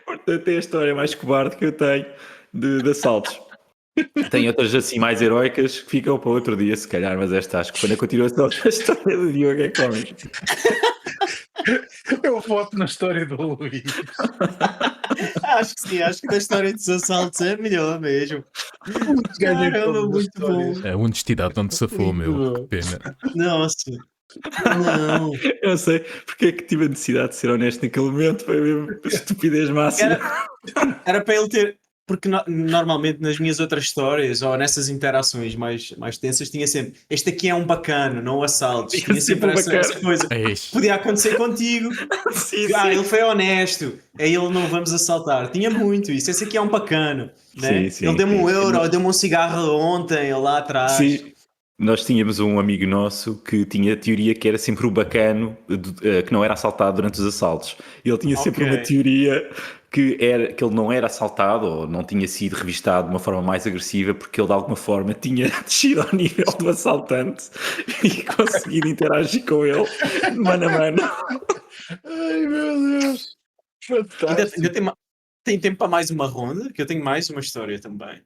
Portanto, é a história mais cobarde que eu tenho de assaltos. Tenho outras assim mais heroicas que ficam para outro dia, se calhar, mas esta acho que foi na continuação da história do Diogo, é cómico. Eu voto na história do Luís. Acho que sim, acho que da história dos assaltos é melhor mesmo. Caramba, muito bom. A honestidade onde safou, Muito meu. bom. Que pena. Nossa. Não. Eu sei porque é que tive a necessidade de ser honesto naquele momento. Foi mesmo estupidez máxima. Era para ele ter. Porque normalmente nas minhas outras histórias ou nessas interações mais tensas tinha sempre este aqui é um bacana, não o assalto. Tinha Tinha sempre sempre um essa bacana. coisa. Eish. Podia acontecer contigo. Sim, Ele foi honesto. É ele não vamos assaltar. Tinha muito isso. Esse aqui é um bacana. Né? Sim, sim, Ele deu-me sim. €1, ele deu-me um cigarro ontem, lá atrás. Sim. Nós tínhamos um amigo nosso que tinha a teoria que era sempre o bacano que não era assaltado durante os assaltos. Ele tinha sempre Ok. uma teoria que ele não era assaltado ou não tinha sido revistado de uma forma mais agressiva porque ele de alguma forma tinha descido ao nível do assaltante e conseguido interagir com ele mano a mano. Ai, meu Deus. Ainda Fantástico. tem tempo para mais uma ronda, que eu tenho mais uma história também.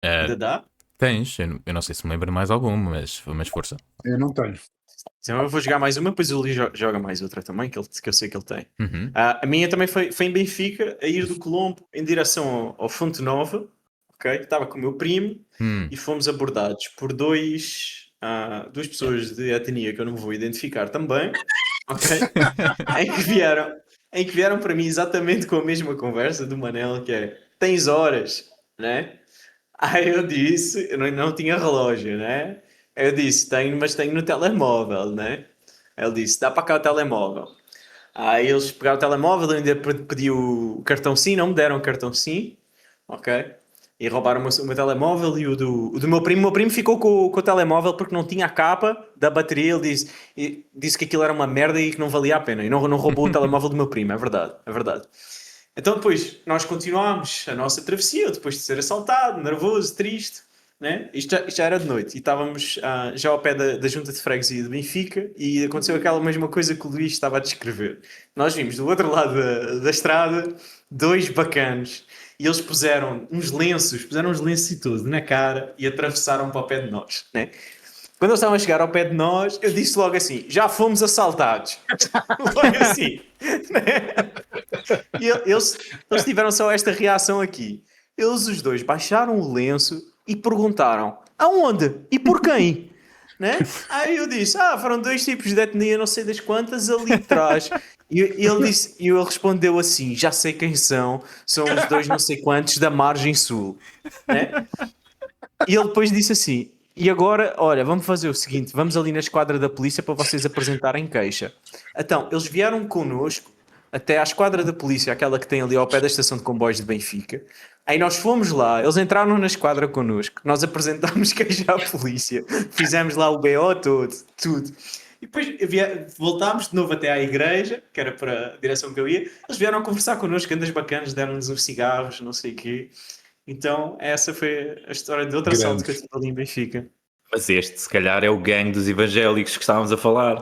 Ainda dá? Tens, eu não sei se me lembro de mais alguma, mas força. Eu não tenho. Então eu vou jogar mais uma, depois o Luís joga mais outra também, que eu sei que ele tem. Uhum. A minha também foi em Benfica, a ir do Colombo em direção ao Fonte Nova, ok? Estava com o meu primo e fomos abordados por duas pessoas de etnia que eu não vou identificar também, ok? em que vieram para mim exatamente com a mesma conversa do Manel, que é, tens horas, né? Aí eu disse, eu não tinha relógio, né? Aí eu disse, tenho, mas tenho no telemóvel, né? Aí ele disse, dá para cá o telemóvel. Aí eles pegaram o telemóvel, eu ainda pedi o cartão SIM, não me deram o cartão SIM, ok? E roubaram o meu telemóvel e o do meu primo. O meu primo ficou com o telemóvel porque não tinha a capa da bateria. Ele disse que aquilo era uma merda e que não valia a pena. E não roubou o telemóvel do meu primo, é verdade, é verdade. Então depois nós continuámos a nossa travessia, depois de ser assaltado, nervoso, triste, né? Isto já era de noite e estávamos já ao pé da junta de freguesia de Benfica e aconteceu aquela mesma coisa que o Luís estava a descrever. Nós vimos do outro lado da estrada dois bacanos e eles puseram uns lenços e tudo na cara e atravessaram para o pé de nós, né? Quando eles estavam a chegar ao pé de nós, eu disse logo assim, já fomos assaltados. Logo assim, né? E eles tiveram só esta reação aqui. Eles os dois baixaram o lenço e perguntaram aonde e por quem? Né? Aí eu disse, foram dois tipos de etnia, não sei das quantas, ali de trás. E ele respondeu assim, já sei quem são os dois não sei quantos da margem sul. Né? E ele depois disse assim, e agora, olha, vamos fazer o seguinte, vamos ali na esquadra da polícia para vocês apresentarem queixa. Então, eles vieram connosco até à esquadra da polícia, aquela que tem ali ao pé da estação de comboios de Benfica. Aí nós fomos lá, eles entraram na esquadra connosco, nós apresentámos queixa à polícia, fizemos lá o BO todo, tudo. E depois voltámos de novo até à igreja, que era para a direção que eu ia, eles vieram conversar connosco, andas bacanas, deram-nos uns cigarros, não sei o quê. Então, essa foi a história de outro assalto que eu tive ali em Benfica. Mas este, se calhar, é o gangue dos evangélicos que estávamos a falar.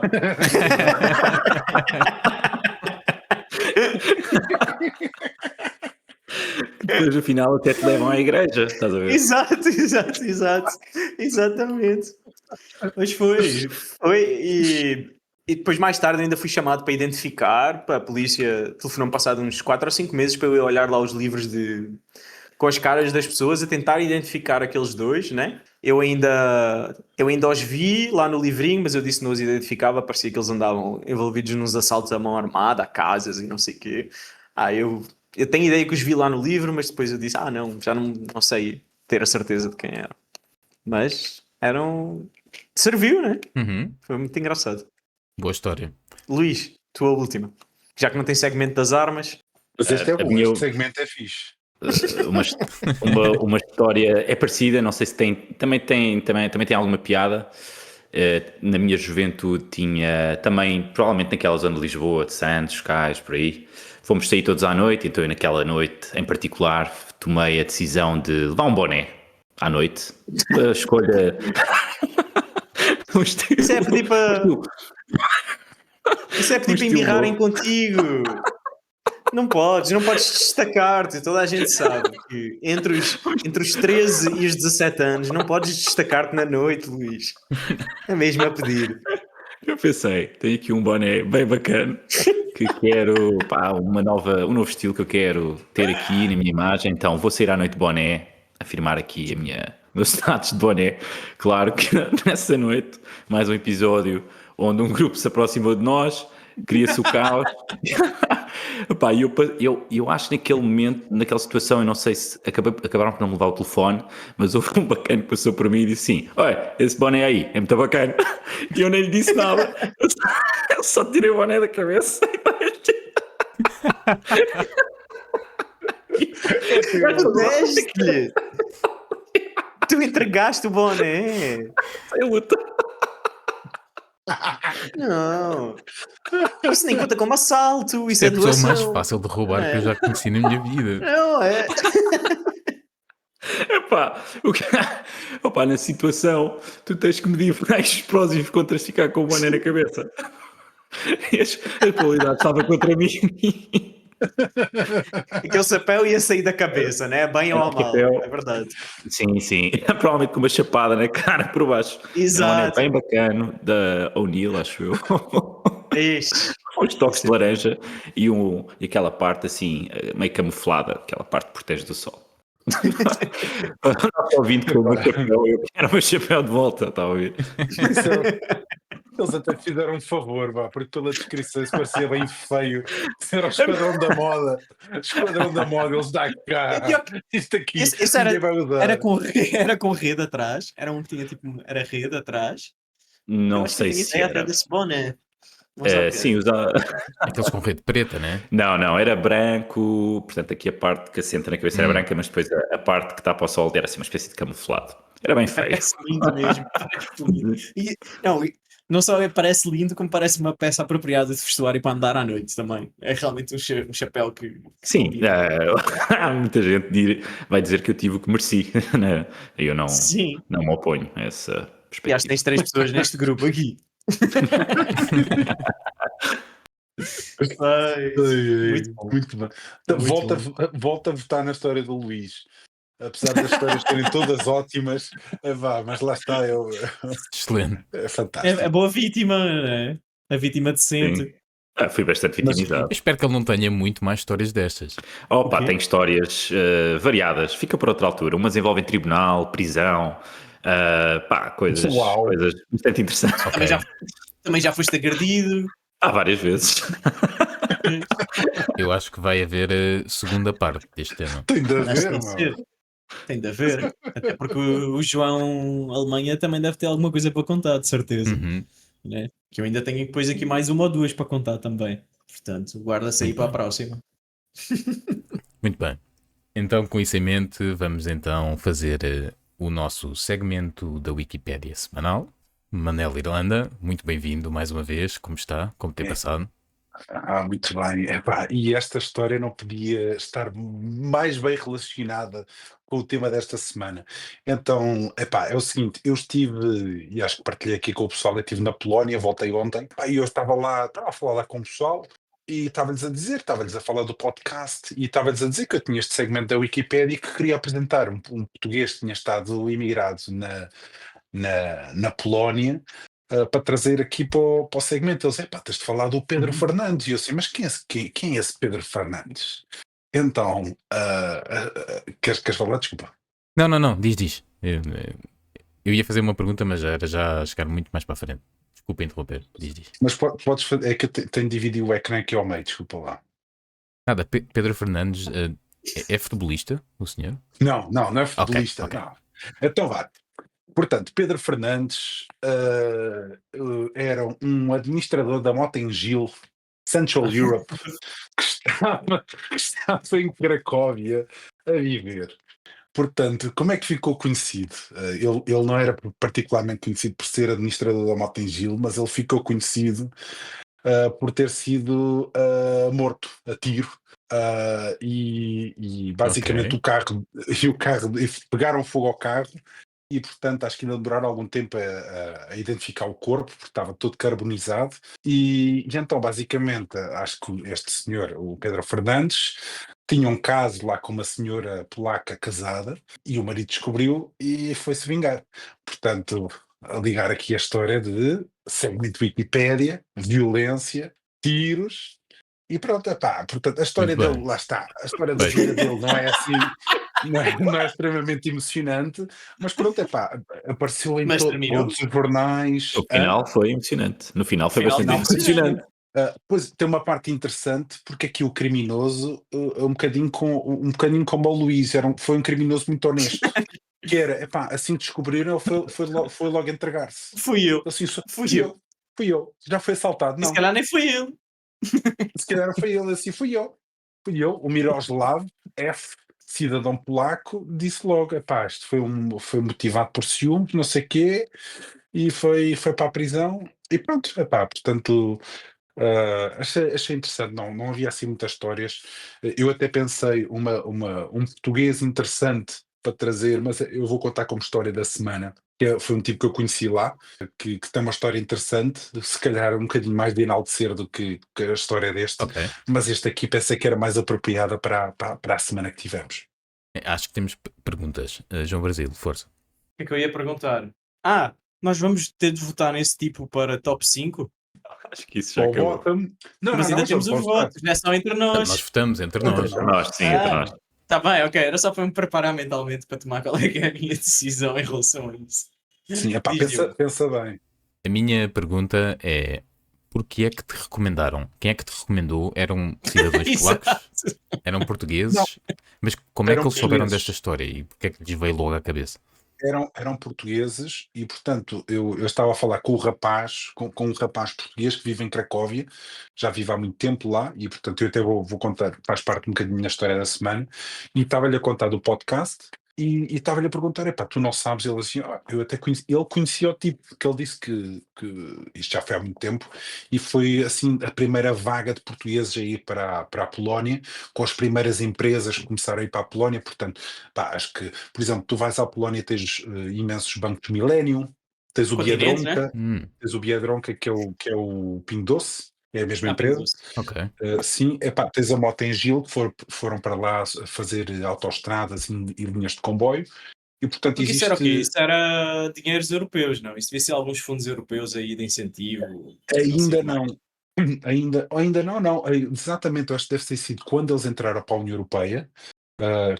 Depois, no final, até te levam à igreja, estás a ver? Exatamente. Mas foi. E depois, mais tarde, ainda fui chamado para identificar, para a polícia telefonou-me passado uns 4 ou 5 meses para eu ir olhar lá os livros com as caras das pessoas, a tentar identificar aqueles dois, né? Eu ainda os vi lá no livrinho, mas eu disse que não os identificava, parecia que eles andavam envolvidos nos assaltos à mão armada, a casas e não sei o quê. Eu tenho ideia que os vi lá no livro, mas depois eu disse, não, já não sei ter a certeza de quem eram. Mas serviu, né? Uhum. Foi muito engraçado. Boa história. Luís, tua última. Já que não tem segmento das armas. Mas este é bom, minha- este segmento é fixe. Uma história é parecida, não sei se também tem alguma piada. Na minha juventude tinha também, provavelmente naquela zona de Lisboa, de Santos, Cais, por aí. Fomos sair todos à noite, então eu naquela noite em particular tomei a decisão de levar um boné à noite. A escolha... Isso é pedir para embirrarem contigo. Não podes destacar-te. Toda a gente sabe que entre os 13 e os 17 anos não podes destacar-te na noite, Luís. É mesmo a pedir. Eu pensei, tenho aqui um boné bem bacana, que quero pá, um novo estilo que eu quero ter aqui na minha imagem. Então vou sair à noite de boné, afirmar aqui o meu status de boné. Claro que nessa noite, mais um episódio onde um grupo se aproximou de nós, cria-se o caos. Epá, eu acho que naquele momento, naquela situação, eu não sei se acabaram por não me levar o telefone, mas houve um bacana que passou por mim e disse assim: olha, esse boné aí é muito bacana. E eu nem lhe disse nada, eu só tirei o boné da cabeça. Tu deste! Tu entregaste o boné! Sem luta. Não! Isso nem conta como assalto, isso É é a pessoa mais doação. fácil de roubar Não que eu é? já conheci na minha vida. Não é? Epá, opa, na situação, tu tens que medir mais os prós e os contras de ficar com o boné na cabeça. E a probabilidade estava contra mim. Aquele chapéu ia sair da cabeça, né? Bem ou mal, Chapéu. é verdade. Sim, sim. Provavelmente com uma chapada na cara por baixo. Era um boné Exato. bem bacano da O'Neill, acho eu. Ixi. Uns toques de laranja e aquela parte assim, meio camuflada, aquela parte que protege do sol. Não estou ouvindo com o meu chapéu, eu quero o meu chapéu de volta, está a ouvir? Eles até fizeram um favor, vá, porque pela descrição isso parecia bem feio. Era o Esquadrão da Moda. Esquadrão da Moda, eles dão cá. Isto aqui, Esse era, ninguém vai usar. era com rede atrás. Era um que tinha tipo. Era rede atrás. Eu Não acho que eu sei tinha se ideia até era. desse boné. Mas ok. Sim, Aqueles com rede preta, né? Não, era branco, portanto aqui a parte que assenta na cabeça era branca, mas depois a parte que está para o sol era assim uma espécie de camuflado. Era bem feio. Parece lindo mesmo. Parece lindo. Não só parece lindo, como parece uma peça apropriada de vestuário para andar à noite também. É realmente um chapéu que Sim, combina. muita gente vai dizer que eu tive o que mereci. Né? Eu não Sim. me oponho a essa E acho que perspectiva. tens 3 pessoas neste grupo aqui. Ai, muito bom. Muito bem. Muito Volta a votar na história do Luís. Apesar das histórias serem todas ótimas, vá, mas lá está, Excelente. é fantástico. É boa vítima, né? A vítima decente. Sim. Fui bastante Mas- vitimizado. Eu espero que ele não tenha muito mais histórias destas. Opa, O quê? tem histórias variadas. Fica para outra altura. Umas envolvem tribunal, prisão, coisas Uau. bastante interessantes. Também já foste agredido. Há várias vezes. Eu acho que vai haver a segunda parte deste tema. Tem de Acho que haver, tem de mano. ser. Tem de haver. Até porque o João Alemanha também deve ter alguma coisa para contar, de certeza. Uhum. Né? Que eu ainda tenho depois aqui mais uma ou duas para contar também. Portanto, guarda-se aí Muito para a bem. próxima. Muito bem. Então, com isso em mente, vamos então fazer o nosso segmento da Wikipédia semanal. Manel Irlanda, muito bem-vindo mais uma vez. Como está? Como tem passado? Muito bem. Epá, e esta história não podia estar mais bem relacionada com o tema desta semana. Então, epá, é o seguinte, eu estive, e acho que partilhei aqui com o pessoal, eu estive na Polónia, voltei ontem, e eu estava a falar lá com o pessoal, e estava-lhes a falar do podcast, e estava-lhes a dizer que eu tinha este segmento da Wikipédia e que queria apresentar um português que tinha estado imigrado na Polónia, para trazer aqui para o segmento. Eles, tens de falar do Pedro Fernandes. E eu assim, mas quem é esse Pedro Fernandes? Então, queres falar? Desculpa. Não, diz. Eu ia fazer uma pergunta, mas já era já chegar muito mais para a frente. Desculpa interromper, diz. Mas podes fazer, é que eu tenho de dividir o ecrã aqui ao meio, desculpa lá. Nada, Pedro Fernandes é futebolista, o senhor? Não é futebolista, Ok. não. Então vá. Portanto, Pedro Fernandes era um administrador da Motengil Central Europe que estava em Cracóvia a viver. Portanto, como é que ficou conhecido? Ele não era particularmente conhecido por ser administrador da Motengil, mas ele ficou conhecido por ter sido morto a tiro. E basicamente Ok. o carro pegaram fogo ao carro. E, portanto, acho que ainda demoraram algum tempo a identificar o corpo, porque estava todo carbonizado. E então, basicamente, acho que este senhor, o Pedro Fernandes, tinha um caso lá com uma senhora polaca casada, e o marido descobriu e foi-se vingar. Portanto, a ligar aqui a história de segmento Wikipédia, violência, tiros E pronto, epá, portanto, a história Muito dele, bem. lá está, a história da Pois. vida dele não é assim, não é extremamente emocionante, mas pronto, epá, apareceu em Mas terminou. todos os jornais. No final foi emocionante. No final foi Final bastante foi emocionante. Pois tem uma parte interessante, porque aqui o criminoso é um bocadinho como o Luís, foi um criminoso muito honesto. Que era, epá, assim que descobriram, ele foi logo entregar-se. Fui eu. Assim, Fui fui eu. eu, fui eu, já foi assaltado, E se não. calhar nem foi ele. Se calhar foi ele, assim, fui eu, o Miroslav F, cidadão polaco, disse logo, epá, isto foi motivado por ciúmes, não sei quê, e foi para a prisão, e pronto, epá, portanto, achei interessante, não havia assim muitas histórias, eu até pensei um português interessante para trazer, mas eu vou contar como história da semana, foi um tipo que eu conheci lá, que tem uma história interessante, se calhar um bocadinho mais de enaltecer do que a história deste, Ok. mas este aqui pensei que era mais apropriada para a semana que tivemos. Acho que temos perguntas. João Brasil, força. O que é que eu ia perguntar? Nós vamos ter de votar nesse tipo para top 5? Acho que isso já Ou acabou. vota-me. Não, Mas ainda não, temos os vamos lá. votos, não é só entre Nós nós. votamos entre Entre nós. nós. Nós, sim, entre nós. Tá bem, ok. Era só para me preparar mentalmente para tomar qual é que é a minha decisão em relação a isso. Sim, epá, Diz, Diogo. pensa bem. A minha pergunta é: porquê é que te recomendaram? Quem é que te recomendou? Eram cidadãos polacos? Exato. Eram portugueses? Mas como é que Eram eles souberam portugueses. desta história? E porquê é que lhes veio logo à cabeça? Eram portugueses e, portanto, eu estava a falar com com um rapaz português que vive em Cracóvia, já vive há muito tempo lá e, portanto, eu até vou contar, faz parte um bocadinho da minha história da semana, e estava-lhe a contar do podcast e estava-lhe a perguntar, epá, tu não sabes? Ele assim, eu até conheci, ele conhecia o tipo, que ele disse que isto já foi há muito tempo, e foi, assim, a primeira vaga de portugueses a ir para a Polónia, com as primeiras empresas que começaram a ir para a Polónia, portanto, pá, acho que, por exemplo, tu vais à Polónia, tens imensos bancos Millennium, tens o Continente, né? Biedronka, que é o Pingo Doce, é a mesma Pingo empresa. Doce. Ok. Sim, epá, tens a Mota-Engil, que foram para lá fazer autoestradas e linhas de comboio, e portanto Porque isso era o quê? existe. Isso era dinheiros europeus, não? Isso devia ser alguns fundos europeus aí de incentivo. Não sei Ainda como é. não. Ainda não. Exatamente, eu acho que deve ter sido quando eles entraram para a União Europeia.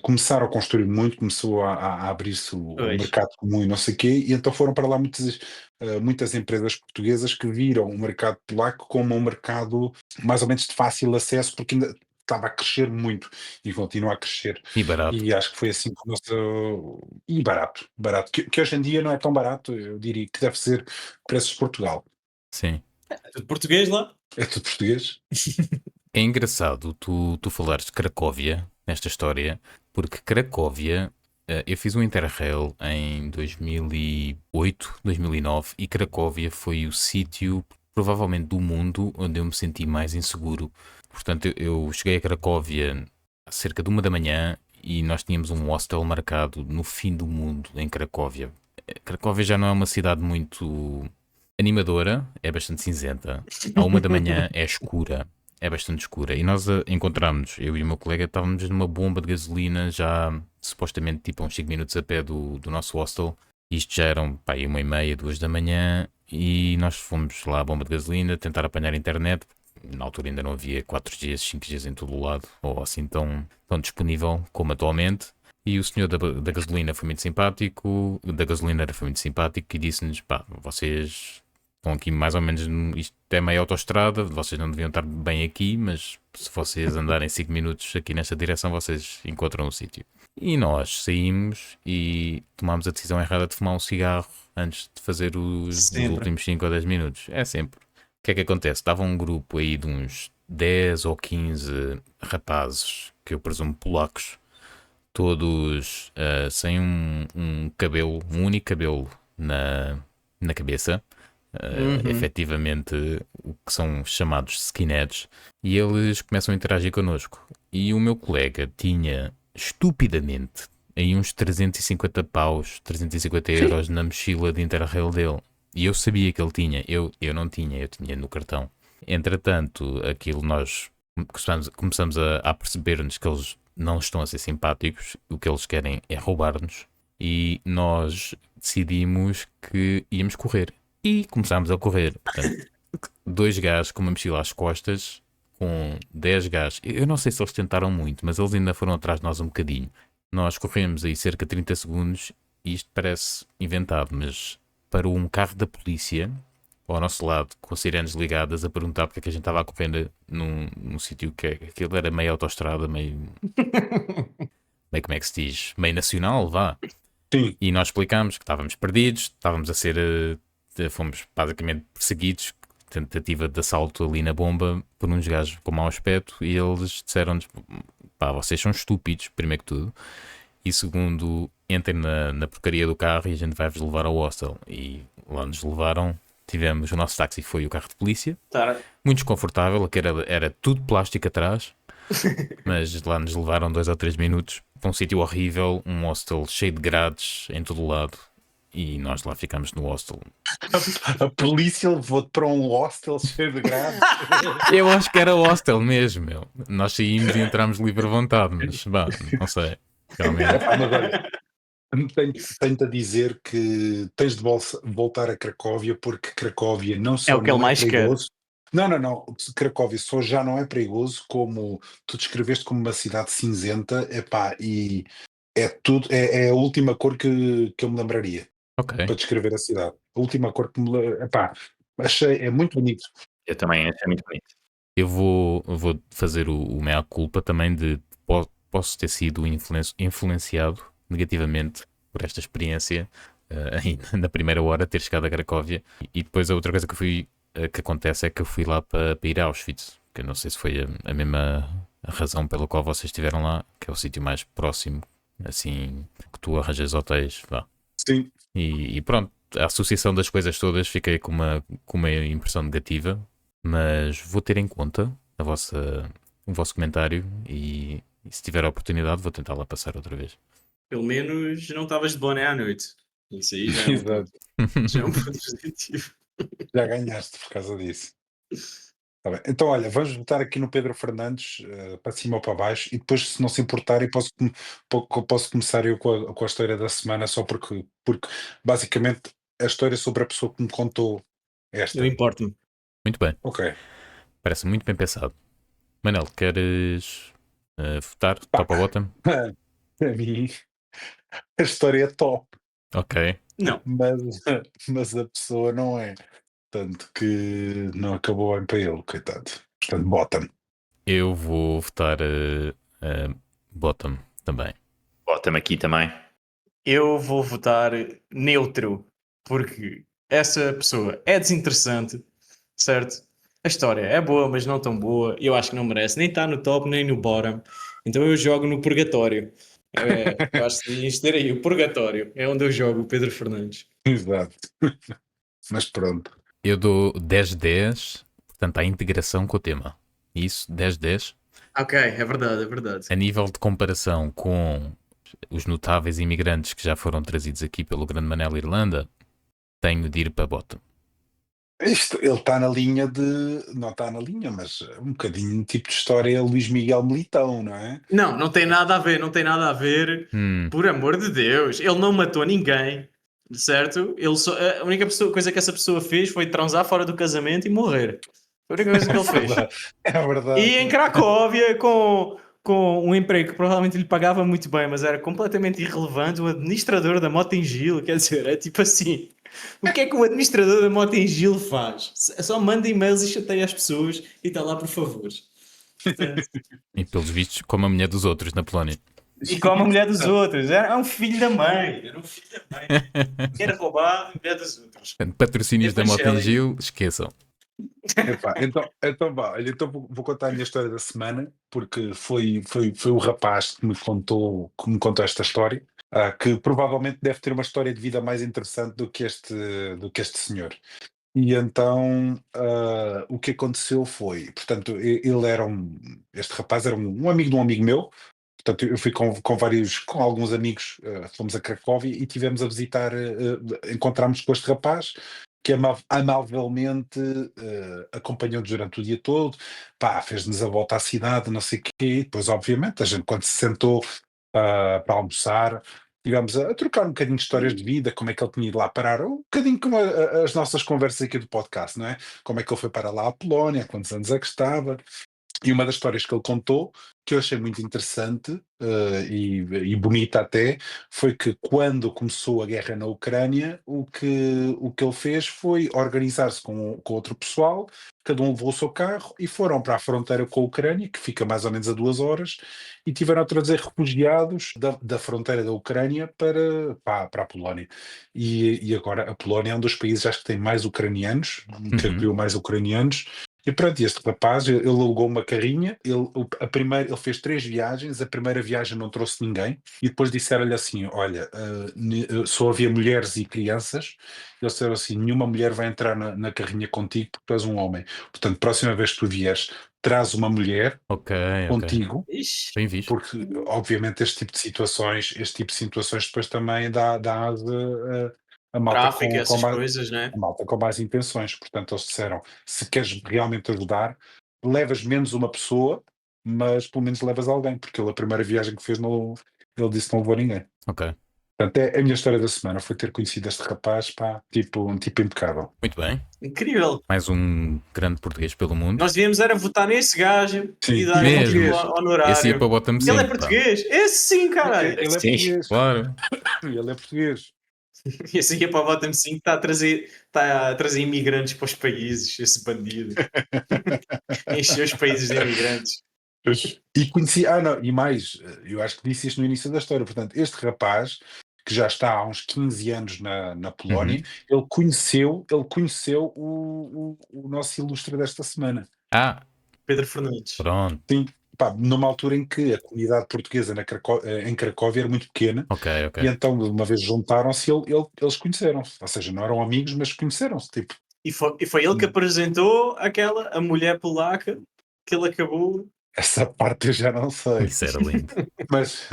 Começaram a construir muito, começou a abrir-se o Pois. mercado comum e não sei o quê, e então foram para lá muitas empresas portuguesas que viram o mercado polaco como um mercado mais ou menos de fácil acesso, porque ainda estava a crescer muito e continua a crescer. E barato. E acho que foi assim que o nosso. E barato, que hoje em dia não é tão barato, eu diria que deve ser preços de Portugal. Sim. É tudo português lá? É tudo português? É engraçado tu falares de Cracóvia nesta história, porque Cracóvia, eu fiz um Interrail em 2008, 2009 e Cracóvia foi o sítio, provavelmente do mundo, onde eu me senti mais inseguro. Portanto, eu cheguei a Cracóvia a cerca de 1 da manhã e nós tínhamos um hostel marcado no fim do mundo em Cracóvia. Cracóvia já não é uma cidade muito animadora, é bastante cinzenta. À 1 da manhã é escura. É bastante escura. E nós encontramos, eu e o meu colega, estávamos numa bomba de gasolina, já supostamente tipo uns 5 minutos a pé do nosso hostel. Isto já eram, pá, 1h30, 2 da manhã, e nós fomos lá à bomba de gasolina tentar apanhar a internet. Na altura ainda não havia 4G, 5G em todo o lado, ou assim tão disponível como atualmente. E o senhor da gasolina foi muito simpático, da gasolineira foi muito simpático e disse-nos, pá, vocês estão aqui mais ou menos, isto é meio autoestrada, vocês não deviam estar bem aqui, mas se vocês andarem 5 minutos aqui nesta direção, vocês encontram o sítio. E nós saímos e tomámos a decisão errada de fumar um cigarro antes de fazer os Sempre. últimos 5 ou 10 minutos. É sempre. O que é que acontece? Estava um grupo aí de uns 10 ou 15 rapazes, que eu presumo polacos, todos sem um cabelo, um único cabelo na cabeça. Efetivamente o que são chamados skinheads, e eles começam a interagir connosco. E o meu colega tinha estupidamente aí uns 350 paus, 350 euros na mochila de Interrail dele. E eu sabia que ele tinha, eu não tinha, eu tinha no cartão. Entretanto, aquilo nós começamos a perceber-nos que eles não estão a ser simpáticos, o que eles querem é roubar-nos, e nós decidimos que íamos correr. E começámos a correr. Portanto, 2 gajos com uma mochila às costas, com 10 gajos. Eu não sei se eles tentaram muito, mas eles ainda foram atrás de nós um bocadinho. Nós corremos aí cerca de 30 segundos e isto parece inventado, mas parou um carro da polícia ao nosso lado, com as sirenes ligadas, a perguntar porque é que a gente estava a correr num sítio que aquilo era meio autoestrada, meio como é que se diz? Meio nacional, vá. Sim. E nós explicámos que estávamos perdidos, estávamos a ser, fomos basicamente perseguidos, tentativa de assalto ali na bomba por uns gajos com mau aspecto, e eles disseram-nos, pá, vocês são estúpidos, primeiro que tudo, e segundo, entrem na porcaria do carro e a gente vai-vos levar ao hostel. E lá nos levaram, tivemos, o nosso táxi foi o carro de polícia, Tá. muito desconfortável, que era tudo plástico atrás, mas lá nos levaram 2 ou 3 minutos para um sítio horrível, um hostel cheio de grades em todo o lado, e nós lá ficámos no hostel. A polícia levou-te para um hostel cheio de grades. Eu acho que era hostel mesmo, meu. Nós saímos e entramos livre à vontade, mas bah, não sei, realmente. Mas olha, tenho-te a dizer que tens de voltar a Cracóvia, porque Cracóvia não só É o que ele não é mais quer. perigoso. Não. Cracóvia só já não é perigoso, como tu descreveste como uma cidade cinzenta, epá, e é tudo, é a última cor que eu me lembraria Ok. para descrever a cidade. A última cor que epá, achei, é muito bonito. Eu também achei muito bonito. Eu vou fazer o meia-culpa também de posso ter sido influenciado negativamente por esta experiência ainda na primeira hora, ter chegado a Cracóvia. E depois a outra coisa que acontece é que eu fui lá para ir a Auschwitz, que eu não sei se foi a mesma razão pela qual vocês estiveram lá, que é o sítio mais próximo, assim, que tu arranjas hotéis, vá. Sim. E pronto, a associação das coisas todas, fiquei com uma impressão negativa, mas vou ter em conta o vosso comentário e se tiver a oportunidade vou tentar lá passar outra vez. Pelo menos não estavas de boné à noite. Isso aí já é um Exato. ponto, já é um ponto positivo. Já ganhaste por causa disso. Tá bem. Então, olha, vamos botar aqui no Pedro Fernandes, para cima ou para baixo, e depois, se não se importarem, posso começar eu com a história da semana, só porque basicamente a história é sobre a pessoa que me contou esta. Eu importo-me. Muito bem, Ok. parece muito bem pensado. Manel, queres votar? Pá. Top ou bottom? Para mim, a história é top, Ok. Não. mas a pessoa não é. Tanto que não acabou bem para ele, coitado. Portanto, bota-me. Eu vou votar bottom também. Bota-me aqui também. Eu vou votar neutro, porque essa pessoa é desinteressante, certo? A história é boa, mas não tão boa. Eu acho que não merece nem estar no top nem no bottom. Então eu jogo no purgatório. Eu acho que devias ter aí o purgatório. É onde eu jogo o Pedro Fernandes. Exato. Mas pronto. Eu dou 10-10, portanto, à integração com o tema. Isso, 10-10. Ok, é verdade, é verdade. A nível de comparação com os notáveis imigrantes que já foram trazidos aqui pelo Grande Manel Irlanda, tenho de ir para bottom. Ele está na linha de. Não está na linha, mas um bocadinho tipo de história Luís Miguel Militão, não é? Não, não tem nada a ver, não tem nada a ver. Por amor de Deus, ele não matou ninguém, certo? A única coisa que essa pessoa fez foi transar fora do casamento e morrer. Foi a única coisa que ele fez. É verdade. E em Cracóvia, com um emprego que provavelmente lhe pagava muito bem, mas era completamente irrelevante, o administrador da Motengil, quer dizer, é tipo assim. O que é que o administrador da Motengil faz? Só manda e-mails e chateia as pessoas e está lá por favores. E pelos vistos, como a mulher dos outros na Polónia. E como a mulher dos outros. Era um filho da mãe. Era um filho da mãe. Era roubado, a mulher dos outros. Portanto, patrocínios da Evangelho. Motengil, esqueçam. Epá, então vá, olha, então vou contar a minha história da semana, porque foi o rapaz que me contou esta história, que provavelmente deve ter uma história de vida mais interessante do que este senhor. E então o que aconteceu foi, portanto, este rapaz era um amigo de um amigo meu. Portanto, eu fui com alguns amigos, fomos a Cracóvia e tivemos a visitar, encontramos com este rapaz que amavelmente acompanhou-nos durante o dia todo, pá, fez-nos a volta à cidade, não sei o quê, e depois obviamente a gente quando se sentou para almoçar, tivemos a trocar um bocadinho de histórias de vida, como é que ele tinha ido lá parar, um bocadinho como as nossas conversas aqui do podcast, não é? Como é que ele foi para lá à Polónia, há quantos anos é que estava. E uma das histórias que ele contou, que eu achei muito interessante e bonita até, foi que quando começou a guerra na Ucrânia, o que ele fez foi organizar-se com outro pessoal, cada um levou o seu carro e foram para a fronteira com a Ucrânia, que fica mais ou menos a 2 horas, e tiveram a trazer refugiados da fronteira da Ucrânia para a Polónia. E agora a Polónia é um dos países, acho que tem mais ucranianos, que acolheu mais ucranianos. E pronto, este rapaz, ele alugou uma carrinha, ele fez 3 viagens, a primeira viagem não trouxe ninguém, e depois disseram-lhe assim, olha, só havia mulheres e crianças, eles disseram assim, nenhuma mulher vai entrar na carrinha contigo porque tu és um homem, portanto, próxima vez que tu vieres, traz uma mulher Ok. contigo, Ixi, Bem visto. porque obviamente este tipo de situações depois também dá asa a malta tráfico, com essas mais coisas, né? a malta com mais intenções. Portanto, eles disseram: se queres realmente ajudar, levas menos uma pessoa, mas pelo menos levas alguém, porque ele, a primeira viagem que fez, não, ele disse que não levou ninguém. Ok. Portanto, é a minha história da semana, foi ter conhecido este rapaz, pá, um tipo impecável. Muito bem. Incrível. Mais um grande português pelo mundo. Nós devíamos era votar nesse gajo Sim, e dar ele é um tipo português. honorário. Esse ia para o bottom 5. Ele é português? Esse sim, caralho. Ele é Sim. português. Claro. Ele é português. Esse aqui é para o bottom 5, está a trazer imigrantes para os países, esse bandido. Encheu os países de imigrantes. E conheci, não, e mais, eu acho que disse isto no início da história, portanto, este rapaz, que já está há uns 15 anos na Polónia, ele conheceu o nosso ilustre desta semana. Ah, Pedro Fernandes. pronto. Sim, pá, numa altura em que a comunidade portuguesa em Cracóvia era muito pequena, Ok. e então, de uma vez juntaram-se e eles conheceram-se, ou seja, não eram amigos, mas conheceram-se, tipo, E foi ele que apresentou a mulher polaca, que ele acabou. essa parte eu já não sei. Isso era lindo. Mas,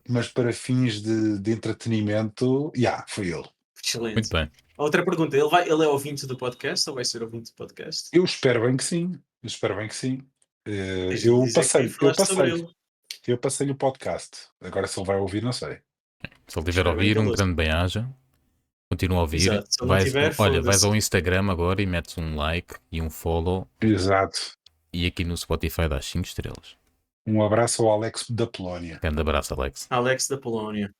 mas para fins de entretenimento, foi ele. Excelente. Muito bem. Outra pergunta: ele é ouvinte do podcast ou vai ser ouvinte do podcast? Eu espero bem que sim. Eu espero bem que sim. Tens de Eu dizer que falaste sobre ele. passei-lhe o podcast. Agora, se ele vai ouvir, não sei. Se ele tiver a Espero bem ouvir, que ele um ouça. grande bem-aja. Continua a ouvir. Exato. Se ele não tiver, Olha, vais foda-se. ao Instagram agora e metes um like e um follow. Exato. E aqui no Spotify dás 5 estrelas. Um abraço ao Alex da Polónia. Grande abraço, Alex. Alex da Polónia.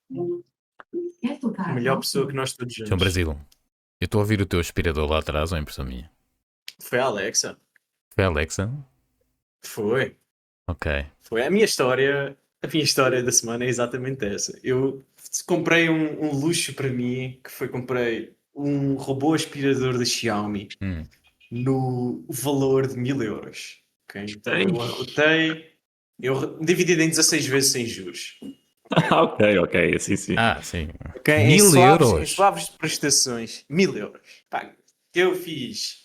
A melhor pessoa que nós todos João juntos. Brasil, eu estou a ouvir o teu aspirador lá atrás, ou é impressão minha? Foi a Alexa. Foi a Alexa? Foi. Ok. Foi a minha história. A minha história da semana é exatamente essa. Eu comprei um luxo para mim, comprei um robô aspirador da Xiaomi no valor de 1000 euros. Ok? Então eu arrotei, dividido em 16 vezes sem juros. Ok, sim, sim. Ah, sim. Ok? Em 1000 suaves, euros? em suaves prestações. 1000 euros. Pá, eu fiz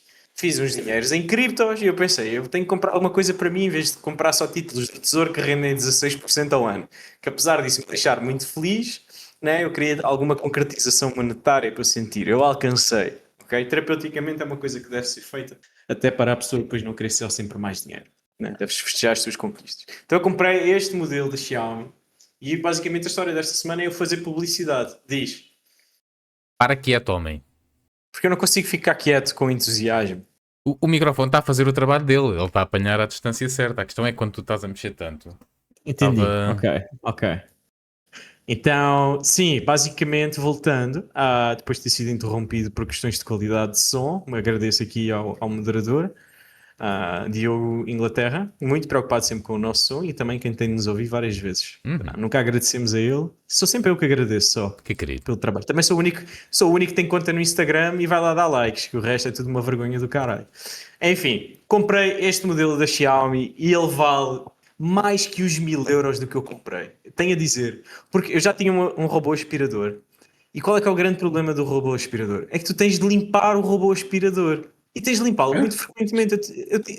uns dinheiros em criptos e eu pensei, eu tenho que comprar alguma coisa para mim em vez de comprar só títulos de tesouro que rendem 16% ao ano. Que apesar disso me deixar muito feliz, né, eu queria alguma concretização monetária para sentir. Eu alcancei. Ok? Terapeuticamente é uma coisa que deve ser feita até para a pessoa depois não querer ser sempre mais dinheiro. Né? Deves festejar as suas conquistas. Então eu comprei este modelo da Xiaomi e basicamente a história desta semana é eu fazer publicidade. Diz. Para quieto, homem. Porque eu não consigo ficar quieto com entusiasmo. O microfone está a fazer o trabalho dele. Ele está a apanhar a distância certa. A questão é quando tu estás a mexer tanto. Entendi. Tava- Ok. Então, sim, basicamente, voltando, depois de ter sido interrompido por questões de qualidade de som, agradeço aqui ao moderador, Diogo Inglaterra, muito preocupado sempre com o nosso som e também quem tem de nos ouvir várias vezes. Nunca agradecemos a ele, sou sempre eu que agradeço só Que querido. pelo trabalho. Também sou o único que tem conta no Instagram e vai lá dar likes, que o resto é tudo uma vergonha do caralho. Enfim, comprei este modelo da Xiaomi e ele vale mais que os 1000 euros do que eu comprei. Tenho a dizer, porque eu já tinha um robô aspirador. E qual é que é o grande problema do robô aspirador? É que tu tens de limpar o robô aspirador. E tens de limpá-lo muito frequentemente.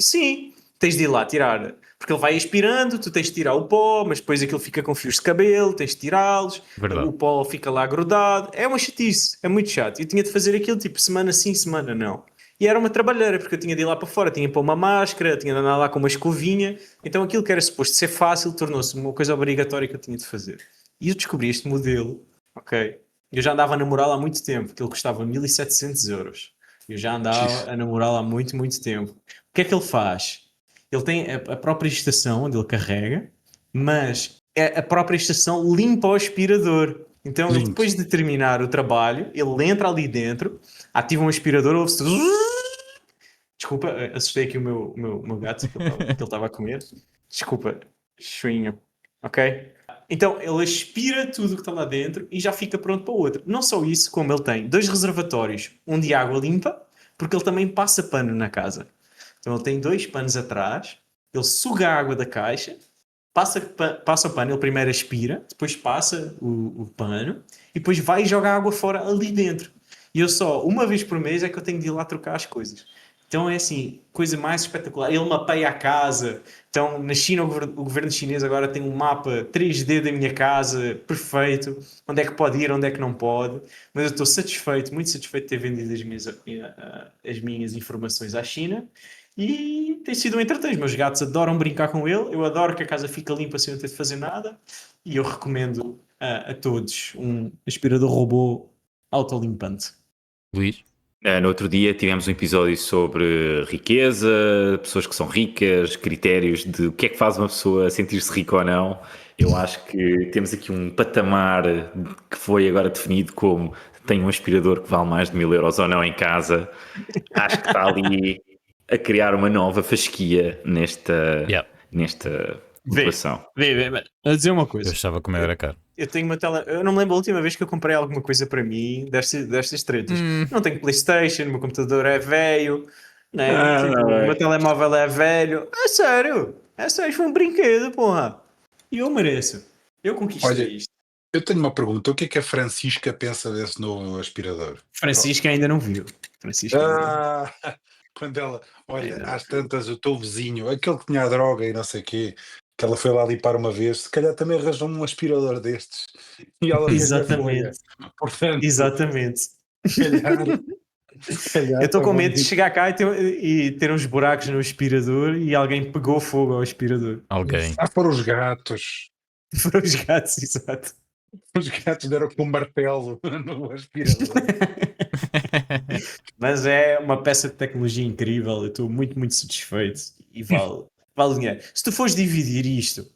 Sim, tens de ir lá tirar. Porque ele vai aspirando, tu tens de tirar o pó, mas depois aquilo fica com fios de cabelo, tens de tirá-los, Verdade. o pó fica lá grudado. É uma chatice, é muito chato. Eu tinha de fazer aquilo tipo semana sim, semana não. E era uma trabalheira, porque eu tinha de ir lá para fora, tinha de pôr uma máscara, tinha de andar lá com uma escovinha. Então aquilo que era suposto ser fácil tornou-se uma coisa obrigatória que eu tinha de fazer. E eu descobri este modelo, ok? Eu já andava a namorá-lo há muito tempo, que ele custava 1700 euros. Eu já andava a namorá-lo há muito, muito tempo. O que é que ele faz? Ele tem a própria estação onde ele carrega, mas a própria estação limpa o aspirador. Então, ele, Lindo. depois de terminar o trabalho, ele entra ali dentro, ativa um aspirador, ouve-se... Desculpa, assustei aqui o meu gato que ele estava a comer. Desculpa, chuinho. Ok? Então, ele aspira tudo que está lá dentro e já fica pronto para o outro. Não só isso, como ele tem 2 reservatórios, um de água limpa, porque ele também passa pano na casa. Então, ele tem 2 panos atrás, ele suga a água da caixa, passa o pano, ele primeiro aspira, depois passa o pano e depois vai e joga a água fora ali dentro. E eu só, uma vez por mês, é que eu tenho de ir lá trocar as coisas. Então é assim, coisa mais espetacular. Ele mapeia a casa. Então, na China, o governo chinês agora tem um mapa 3D da minha casa, perfeito. Onde é que pode ir, onde é que não pode. Mas eu estou satisfeito, muito satisfeito de ter vendido as minhas informações à China. E tem sido um entretenimento. Os meus gatos adoram brincar com ele. Eu adoro que a casa fica limpa sem eu ter de fazer nada. E eu recomendo a todos um aspirador robô autolimpante. Luís? No outro dia tivemos um episódio sobre riqueza, pessoas que são ricas, critérios de o que é que faz uma pessoa sentir-se rica ou não. Eu acho que temos aqui um patamar que foi agora definido como tem um aspirador que vale mais de 1000 euros ou não em casa. Acho que está ali a criar uma nova fasquia nesta equação. Vê. A dizer uma Eu coisa. achava que o meu era caro. Eu tenho uma tela. Eu não me lembro a última vez que eu comprei alguma coisa para mim destas tretas. Não tenho PlayStation, o meu computador é velho, né? O meu telemóvel é velho. É sério, foi um brinquedo, porra. E eu mereço. Eu conquistei Olha, isto. Eu tenho uma pergunta. O que é que a Francisca pensa desse novo aspirador? Francisca ainda não viu. Quando ela, olha, Ainda às tantas, o teu vizinho, aquele que tinha a droga e não sei o quê, que ela foi lá limpar uma vez, se calhar também arranjou-me um aspirador destes. E ela fez a folha. Exatamente. Portanto, Exatamente. se calhar Eu estou com medo de vamos- chegar cá e ter uns buracos no aspirador e alguém pegou fogo ao aspirador. Alguém. Para os gatos. Foram os gatos, exato. Os gatos deram com um martelo no aspirador. Mas é uma peça de tecnologia incrível. Eu estou muito, muito satisfeito e vale dinheiro. Se tu fores dividir isto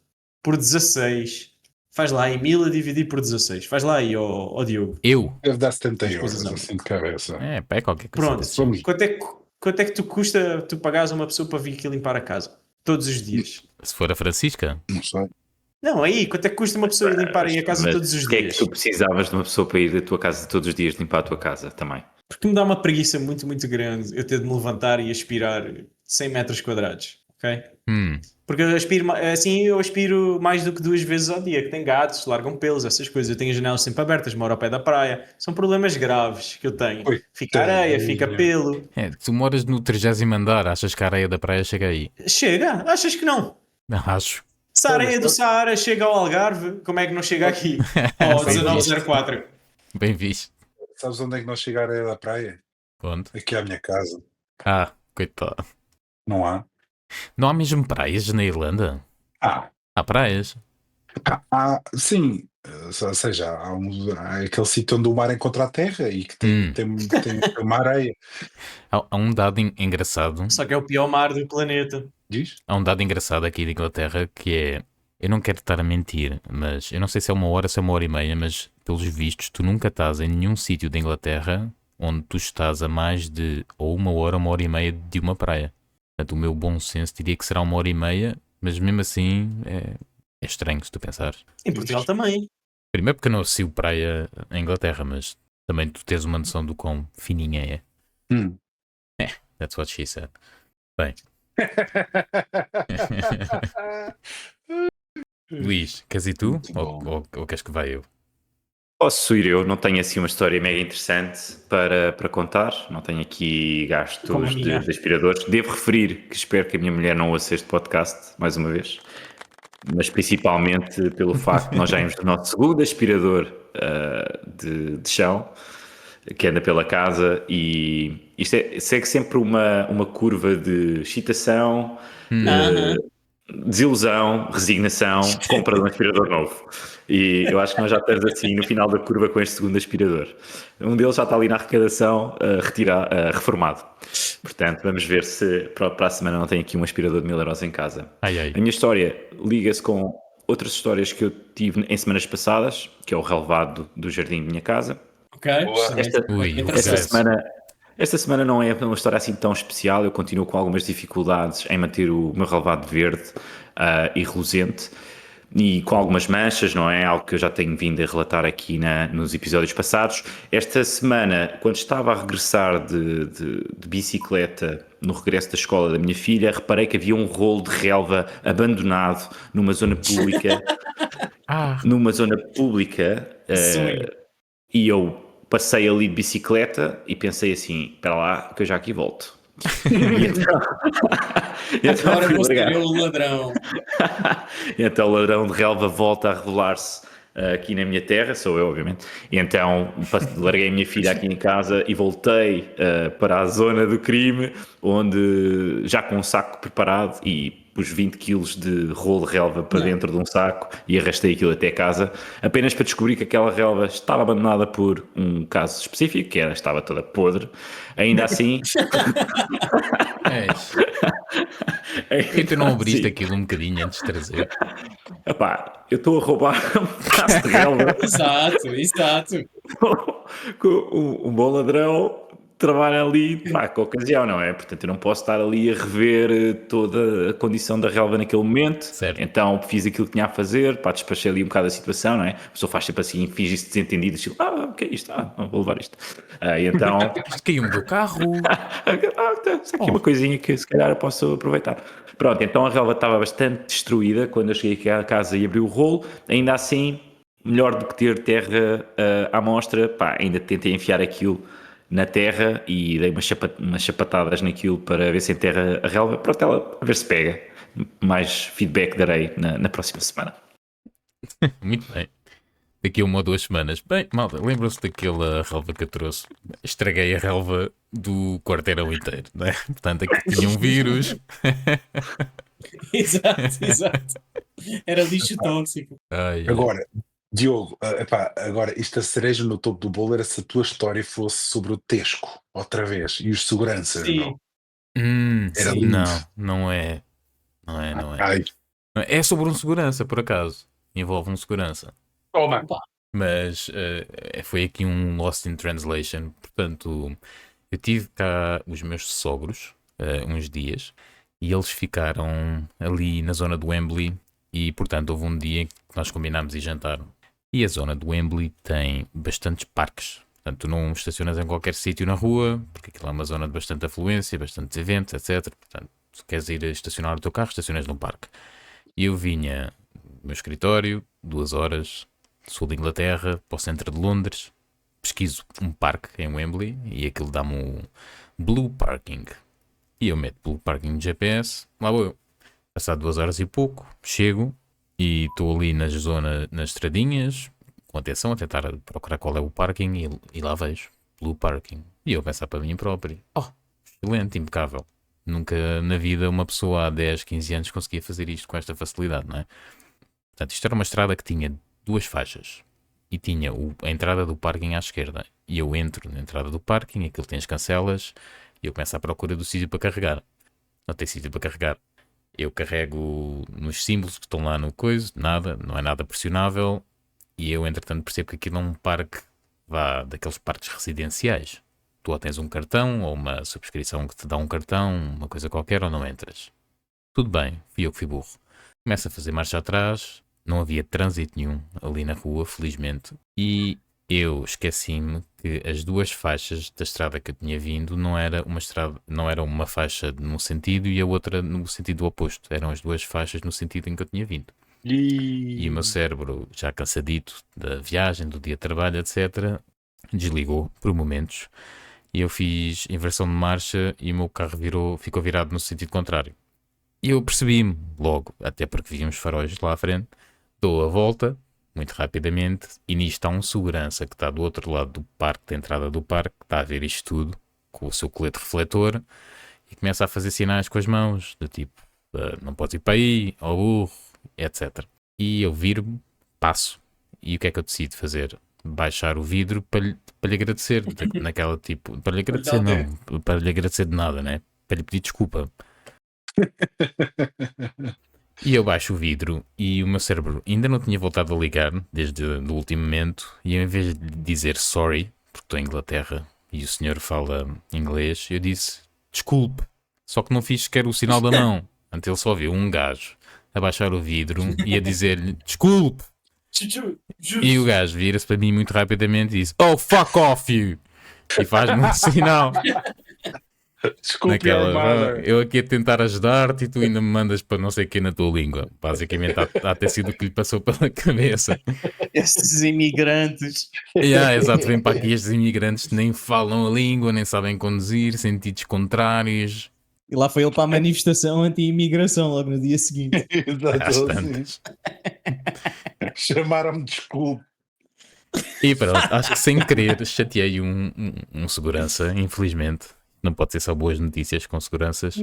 por 16, faz lá aí 1000 a dividir por 16. Faz lá aí, ó Diogo. Eu? Deve dar 70 As euros, coisas assim de cabeça. É qualquer coisa. Pronto. desse género. Quanto é que tu custa tu pagares a uma pessoa para vir aqui limpar a casa? Todos os dias. Se for a Francisca, Não sei. Não, aí, quanto é que custa uma pessoa ir limpar aí a casa Mas todos os porquê é dias? que tu precisavas de uma pessoa para ir da tua casa todos os dias limpar a tua casa também? Porque me dá uma preguiça muito, muito grande eu ter de me levantar e aspirar 100 metros quadrados, ok? Porque eu aspiro mais do que 2 vezes ao dia, que tem gatos, largam pelos, essas coisas. Eu tenho as janelas sempre abertas, moro ao pé da praia. São problemas graves que eu tenho. Oi, Fica areia, tadinha. fica pelo. tu moras no 30º andar, achas que a areia da praia chega aí? Chega? Achas que não? Não, acho. Se a areia do Saara chega ao Algarve, como é que não chega aqui? Ao 1904. Bem visto. Sabes onde é que nós chega a areia da praia? Onde? Aqui à minha casa. Coitado. Não há? Não há mesmo praias na Irlanda? Há. Há praias? Sim. Ou seja, há aquele sítio onde o mar encontra a terra e que tem uma areia. Há um dado engraçado. Só que é o pior mar do planeta. Diz? Há um dado engraçado aqui de Inglaterra que é. Eu não quero estar a mentir, mas eu não sei se é 1 hora, se é 1h30, mas pelos vistos, tu nunca estás em nenhum sítio da Inglaterra onde tu estás a mais de ou 1 hora ou 1h30 de uma praia. Portanto, o meu bom senso diria que será 1h30, mas mesmo assim é estranho se tu pensares. Em Portugal também. Primeiro porque eu não associo praia em Inglaterra, mas também tu tens uma noção do quão fininha é. That's what she said. Bem. Luís, queres ir tu? Muito bom. Ou queres que vá eu? Posso ir eu, não tenho assim uma história mega interessante para contar, não tenho aqui Como a gastos minha. de aspiradores. Devo referir que espero que a minha mulher não ouça este podcast, mais uma vez, mas principalmente pelo facto de nós já irmos do nosso segundo aspirador de chão, que anda pela casa, e isto segue sempre uma curva de excitação, desilusão, resignação, compra de um aspirador novo. E eu acho que nós já estamos assim no final da curva com este segundo aspirador. Um deles já está ali na arrecadação, reformado. Portanto, vamos ver se para a semana não tem aqui um aspirador de 1000€ em casa. Ai, ai. A minha história liga-se com outras histórias que eu tive em semanas passadas, que é o relevado do jardim de minha casa. Ok? Boa. Ui, Interessante. Esta semana não é uma história assim tão especial. Eu continuo com algumas dificuldades em manter o meu relevado verde e reluzente e com algumas manchas, não é? Algo que eu já tenho vindo a relatar aqui nos episódios passados. Esta semana, quando estava a regressar de bicicleta no regresso da escola da minha filha, reparei que havia um rolo de relva abandonado numa zona pública. Sonho. E eu passei ali de bicicleta e pensei assim, espera lá, que eu já aqui volto. Então Agora fui vou ser largar. eu o ladrão. E então o ladrão de relva volta a revelar-se aqui na minha terra, sou eu, obviamente. E então larguei a minha filha aqui em casa e voltei para a zona do crime, onde já com um saco preparado e pus 20 quilos de rolo de relva para dentro de um saco e arrastei aquilo até casa, apenas para descobrir que aquela relva estava abandonada por um caso específico, que estava toda podre. Ainda assim... E tu não abriste Sim. aquilo um bocadinho antes de trazer? Epá, eu estou a roubar um pedaço de relva. Exato. Um bom ladrão trabalha ali pá, com a ocasião, não é? Portanto, eu não posso estar ali a rever toda a condição da relva naquele momento. Certo. Então fiz aquilo que tinha a fazer, pá, despachei ali um bocado a situação, não é? A pessoa faz sempre assim, finge-se desentendido, assim, o que é isto? Não vou levar isto. E então... Isto caiu-me do carro. Isso aqui é uma coisinha que se calhar eu posso aproveitar. Pronto, então a relva estava bastante destruída quando eu cheguei aqui à casa e abri o rolo. Ainda assim, melhor do que ter terra à mostra, pá, ainda tentei enfiar aquilo na terra e dei umas chapatadas naquilo para ver se enterra a relva. Pronto, ela a ver se pega. Mais feedback darei na próxima semana. Muito bem. Daqui a 1 ou 2 semanas. Bem, malta, lembram-se daquela relva que eu trouxe? Estraguei a relva do quarteirão inteiro, não é? Portanto, aqui tinha um vírus. Exato. Era lixo tóxico. Ai, ai. Agora, Diogo, agora isto a cereja no topo do bolo era se a tua história fosse sobre o Tesco, outra vez, e os seguranças, Sim. não? Era Sim. lindo. Não é. Não é. Ai, É sobre um segurança, por acaso. Envolve um segurança. toma. Mas foi aqui um Lost in Translation. Portanto, eu tive cá os meus sogros uns dias e eles ficaram ali na zona do Wembley e, portanto, houve um dia que nós combinámos e jantaram. E a zona do Wembley tem bastantes parques. Portanto, tu não estacionas em qualquer sítio na rua, porque aquilo é uma zona de bastante afluência, bastantes eventos, etc. Portanto, se queres ir estacionar o teu carro, estacionas num parque. E eu vinha do meu escritório, 2 horas, sul de Inglaterra, para o centro de Londres, pesquiso um parque em Wembley e aquilo dá-me um Blue Parking. E eu meto Blue Parking no GPS, lá vou eu. Passado 2 horas e pouco, chego e estou ali nas estradinhas, com atenção, a tentar procurar qual é o parking e lá vejo Blue Parking. E eu pensar para mim próprio, excelente, impecável. Nunca na vida uma pessoa há 10, 15 anos conseguia fazer isto com esta facilidade, não é? Portanto, isto era uma estrada que tinha 2 faixas e tinha a entrada do parking à esquerda. E eu entro na entrada do parking, aquilo tem as cancelas e eu começo à procura do sítio para carregar. Não tem sítio para carregar. Eu carrego nos símbolos que estão lá no coisa, nada, não é nada pressionável. E eu, entretanto, percebo que aquilo é um parque, daqueles parques residenciais. Tu ou tens um cartão ou uma subscrição que te dá um cartão, uma coisa qualquer, ou não entras. Tudo bem, fui eu que fui burro. Começo a fazer marcha atrás, não havia trânsito nenhum ali na rua, felizmente. E eu esqueci-me que as 2 faixas da estrada que eu tinha vindo não era uma faixa num sentido e a outra no sentido oposto. Eram as 2 faixas no sentido em que eu tinha vindo. E o meu cérebro, já cansadito da viagem, do dia de trabalho, etc., desligou por momentos. E eu fiz inversão de marcha e o meu carro ficou virado no sentido contrário. E eu percebi-me logo, até porque vi uns faróis lá à frente, dou a volta, muito rapidamente, e nisto há um segurança que está do outro lado do parque, da entrada do parque, que está a ver isto tudo, com o seu colete refletor, e começa a fazer sinais com as mãos, do tipo, não podes ir para aí, ao burro, etc. E eu viro-me, passo, e o que é que eu decido fazer? Baixar o vidro para lhe agradecer, naquela tipo, para lhe agradecer não, para lhe agradecer de nada, né? Para lhe pedir desculpa. E eu baixo o vidro e o meu cérebro ainda não tinha voltado a ligar desde o último momento, e em vez de dizer sorry, porque estou em Inglaterra e o senhor fala inglês, eu disse desculpe, só que não fiz sequer o sinal da mão. Antes ele só viu um gajo a baixar o vidro e a dizer-lhe desculpe. E o gajo vira-se para mim muito rapidamente e diz oh fuck off you, e faz-me um sinal. Desculpe, Naquela, armada. eu aqui a tentar ajudar-te e tu ainda me mandas para não sei o que na tua língua. Basicamente há até sido o que lhe passou pela cabeça. Esses imigrantes. Exato, vem para aqui estes imigrantes que nem falam a língua, nem sabem conduzir, sentidos contrários. E lá foi ele para a manifestação anti-imigração logo no dia seguinte. Exato, Às assim. tantas. Chamaram-me desculpe. E pronto, acho que sem querer chateei um segurança, infelizmente. Não pode ser só boas notícias com seguranças.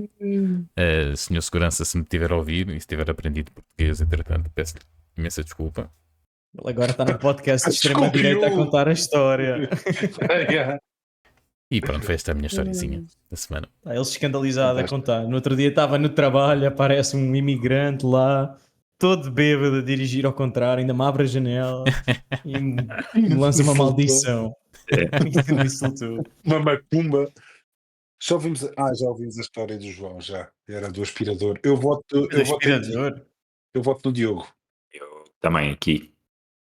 Senhor segurança, se me tiver a ouvir e se tiver aprendido português, entretanto, peço-lhe imensa desculpa. Ele agora está no podcast de Desculpe, extrema-direita a eu. contar a história. E pronto, foi esta a minha historiezinha da semana. Está ele escandalizado a contar. No outro dia estava no trabalho, aparece um imigrante lá, todo bêbado, a dirigir ao contrário, ainda me abre a janela e me lança uma maldição. E me insultou. Uma macumba. Já ouvimos a história do João, já. Era do aspirador. Eu voto Aspirador. no Diogo. Eu também aqui.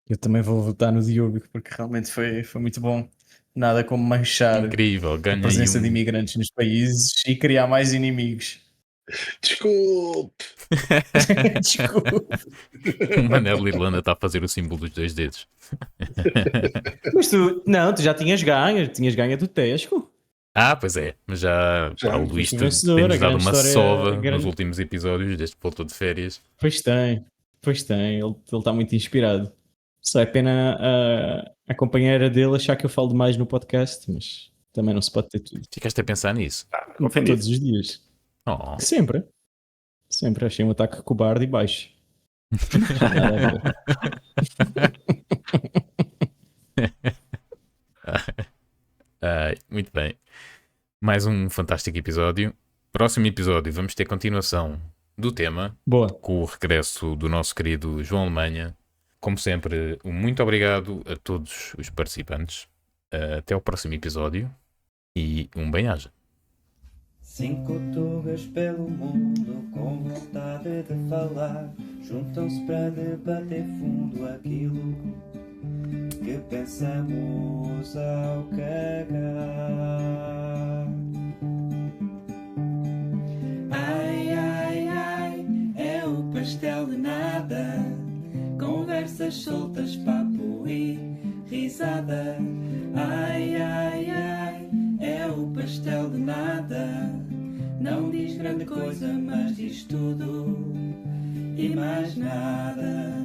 Eu também vou votar no Diogo, porque realmente foi muito bom. Nada como manchar Incrível, a ganhei presença de imigrantes nos países e criar mais inimigos. Desculpe. Desculpa. O Manel Irlanda está a fazer o símbolo dos 2 dedos. Mas tu já tinhas ganho do Tesco. Pois é, mas já Já, o Luís foste vencedor, tem-nos a dado grande uma história- sova a grande- nos últimos episódios, desde que voltou de férias. Pois tem. Ele está muito inspirado. Só é pena a companheira dele achar que eu falo demais no podcast, mas também não se pode ter tudo. Ficaste a pensar nisso? Ofendido. Todos os dias. Oh, Sempre. Sempre achei um ataque cobarde e baixo. Nada a ver. muito bem. Mais um fantástico episódio. Próximo episódio vamos ter continuação do tema, Boa. com o regresso do nosso querido João Alemanha. Como sempre, um muito obrigado a todos os participantes. Até ao próximo episódio e um bem-aja. 5 tugas pelo mundo com vontade de falar, juntam-se para debater fundo aquilo que pensamos ao cagar. Ai, ai, ai, é o pastel de nada, conversas soltas, papo e risada. Ai, ai, ai, é o pastel de nada, não diz grande coisa, mas diz tudo e mais nada.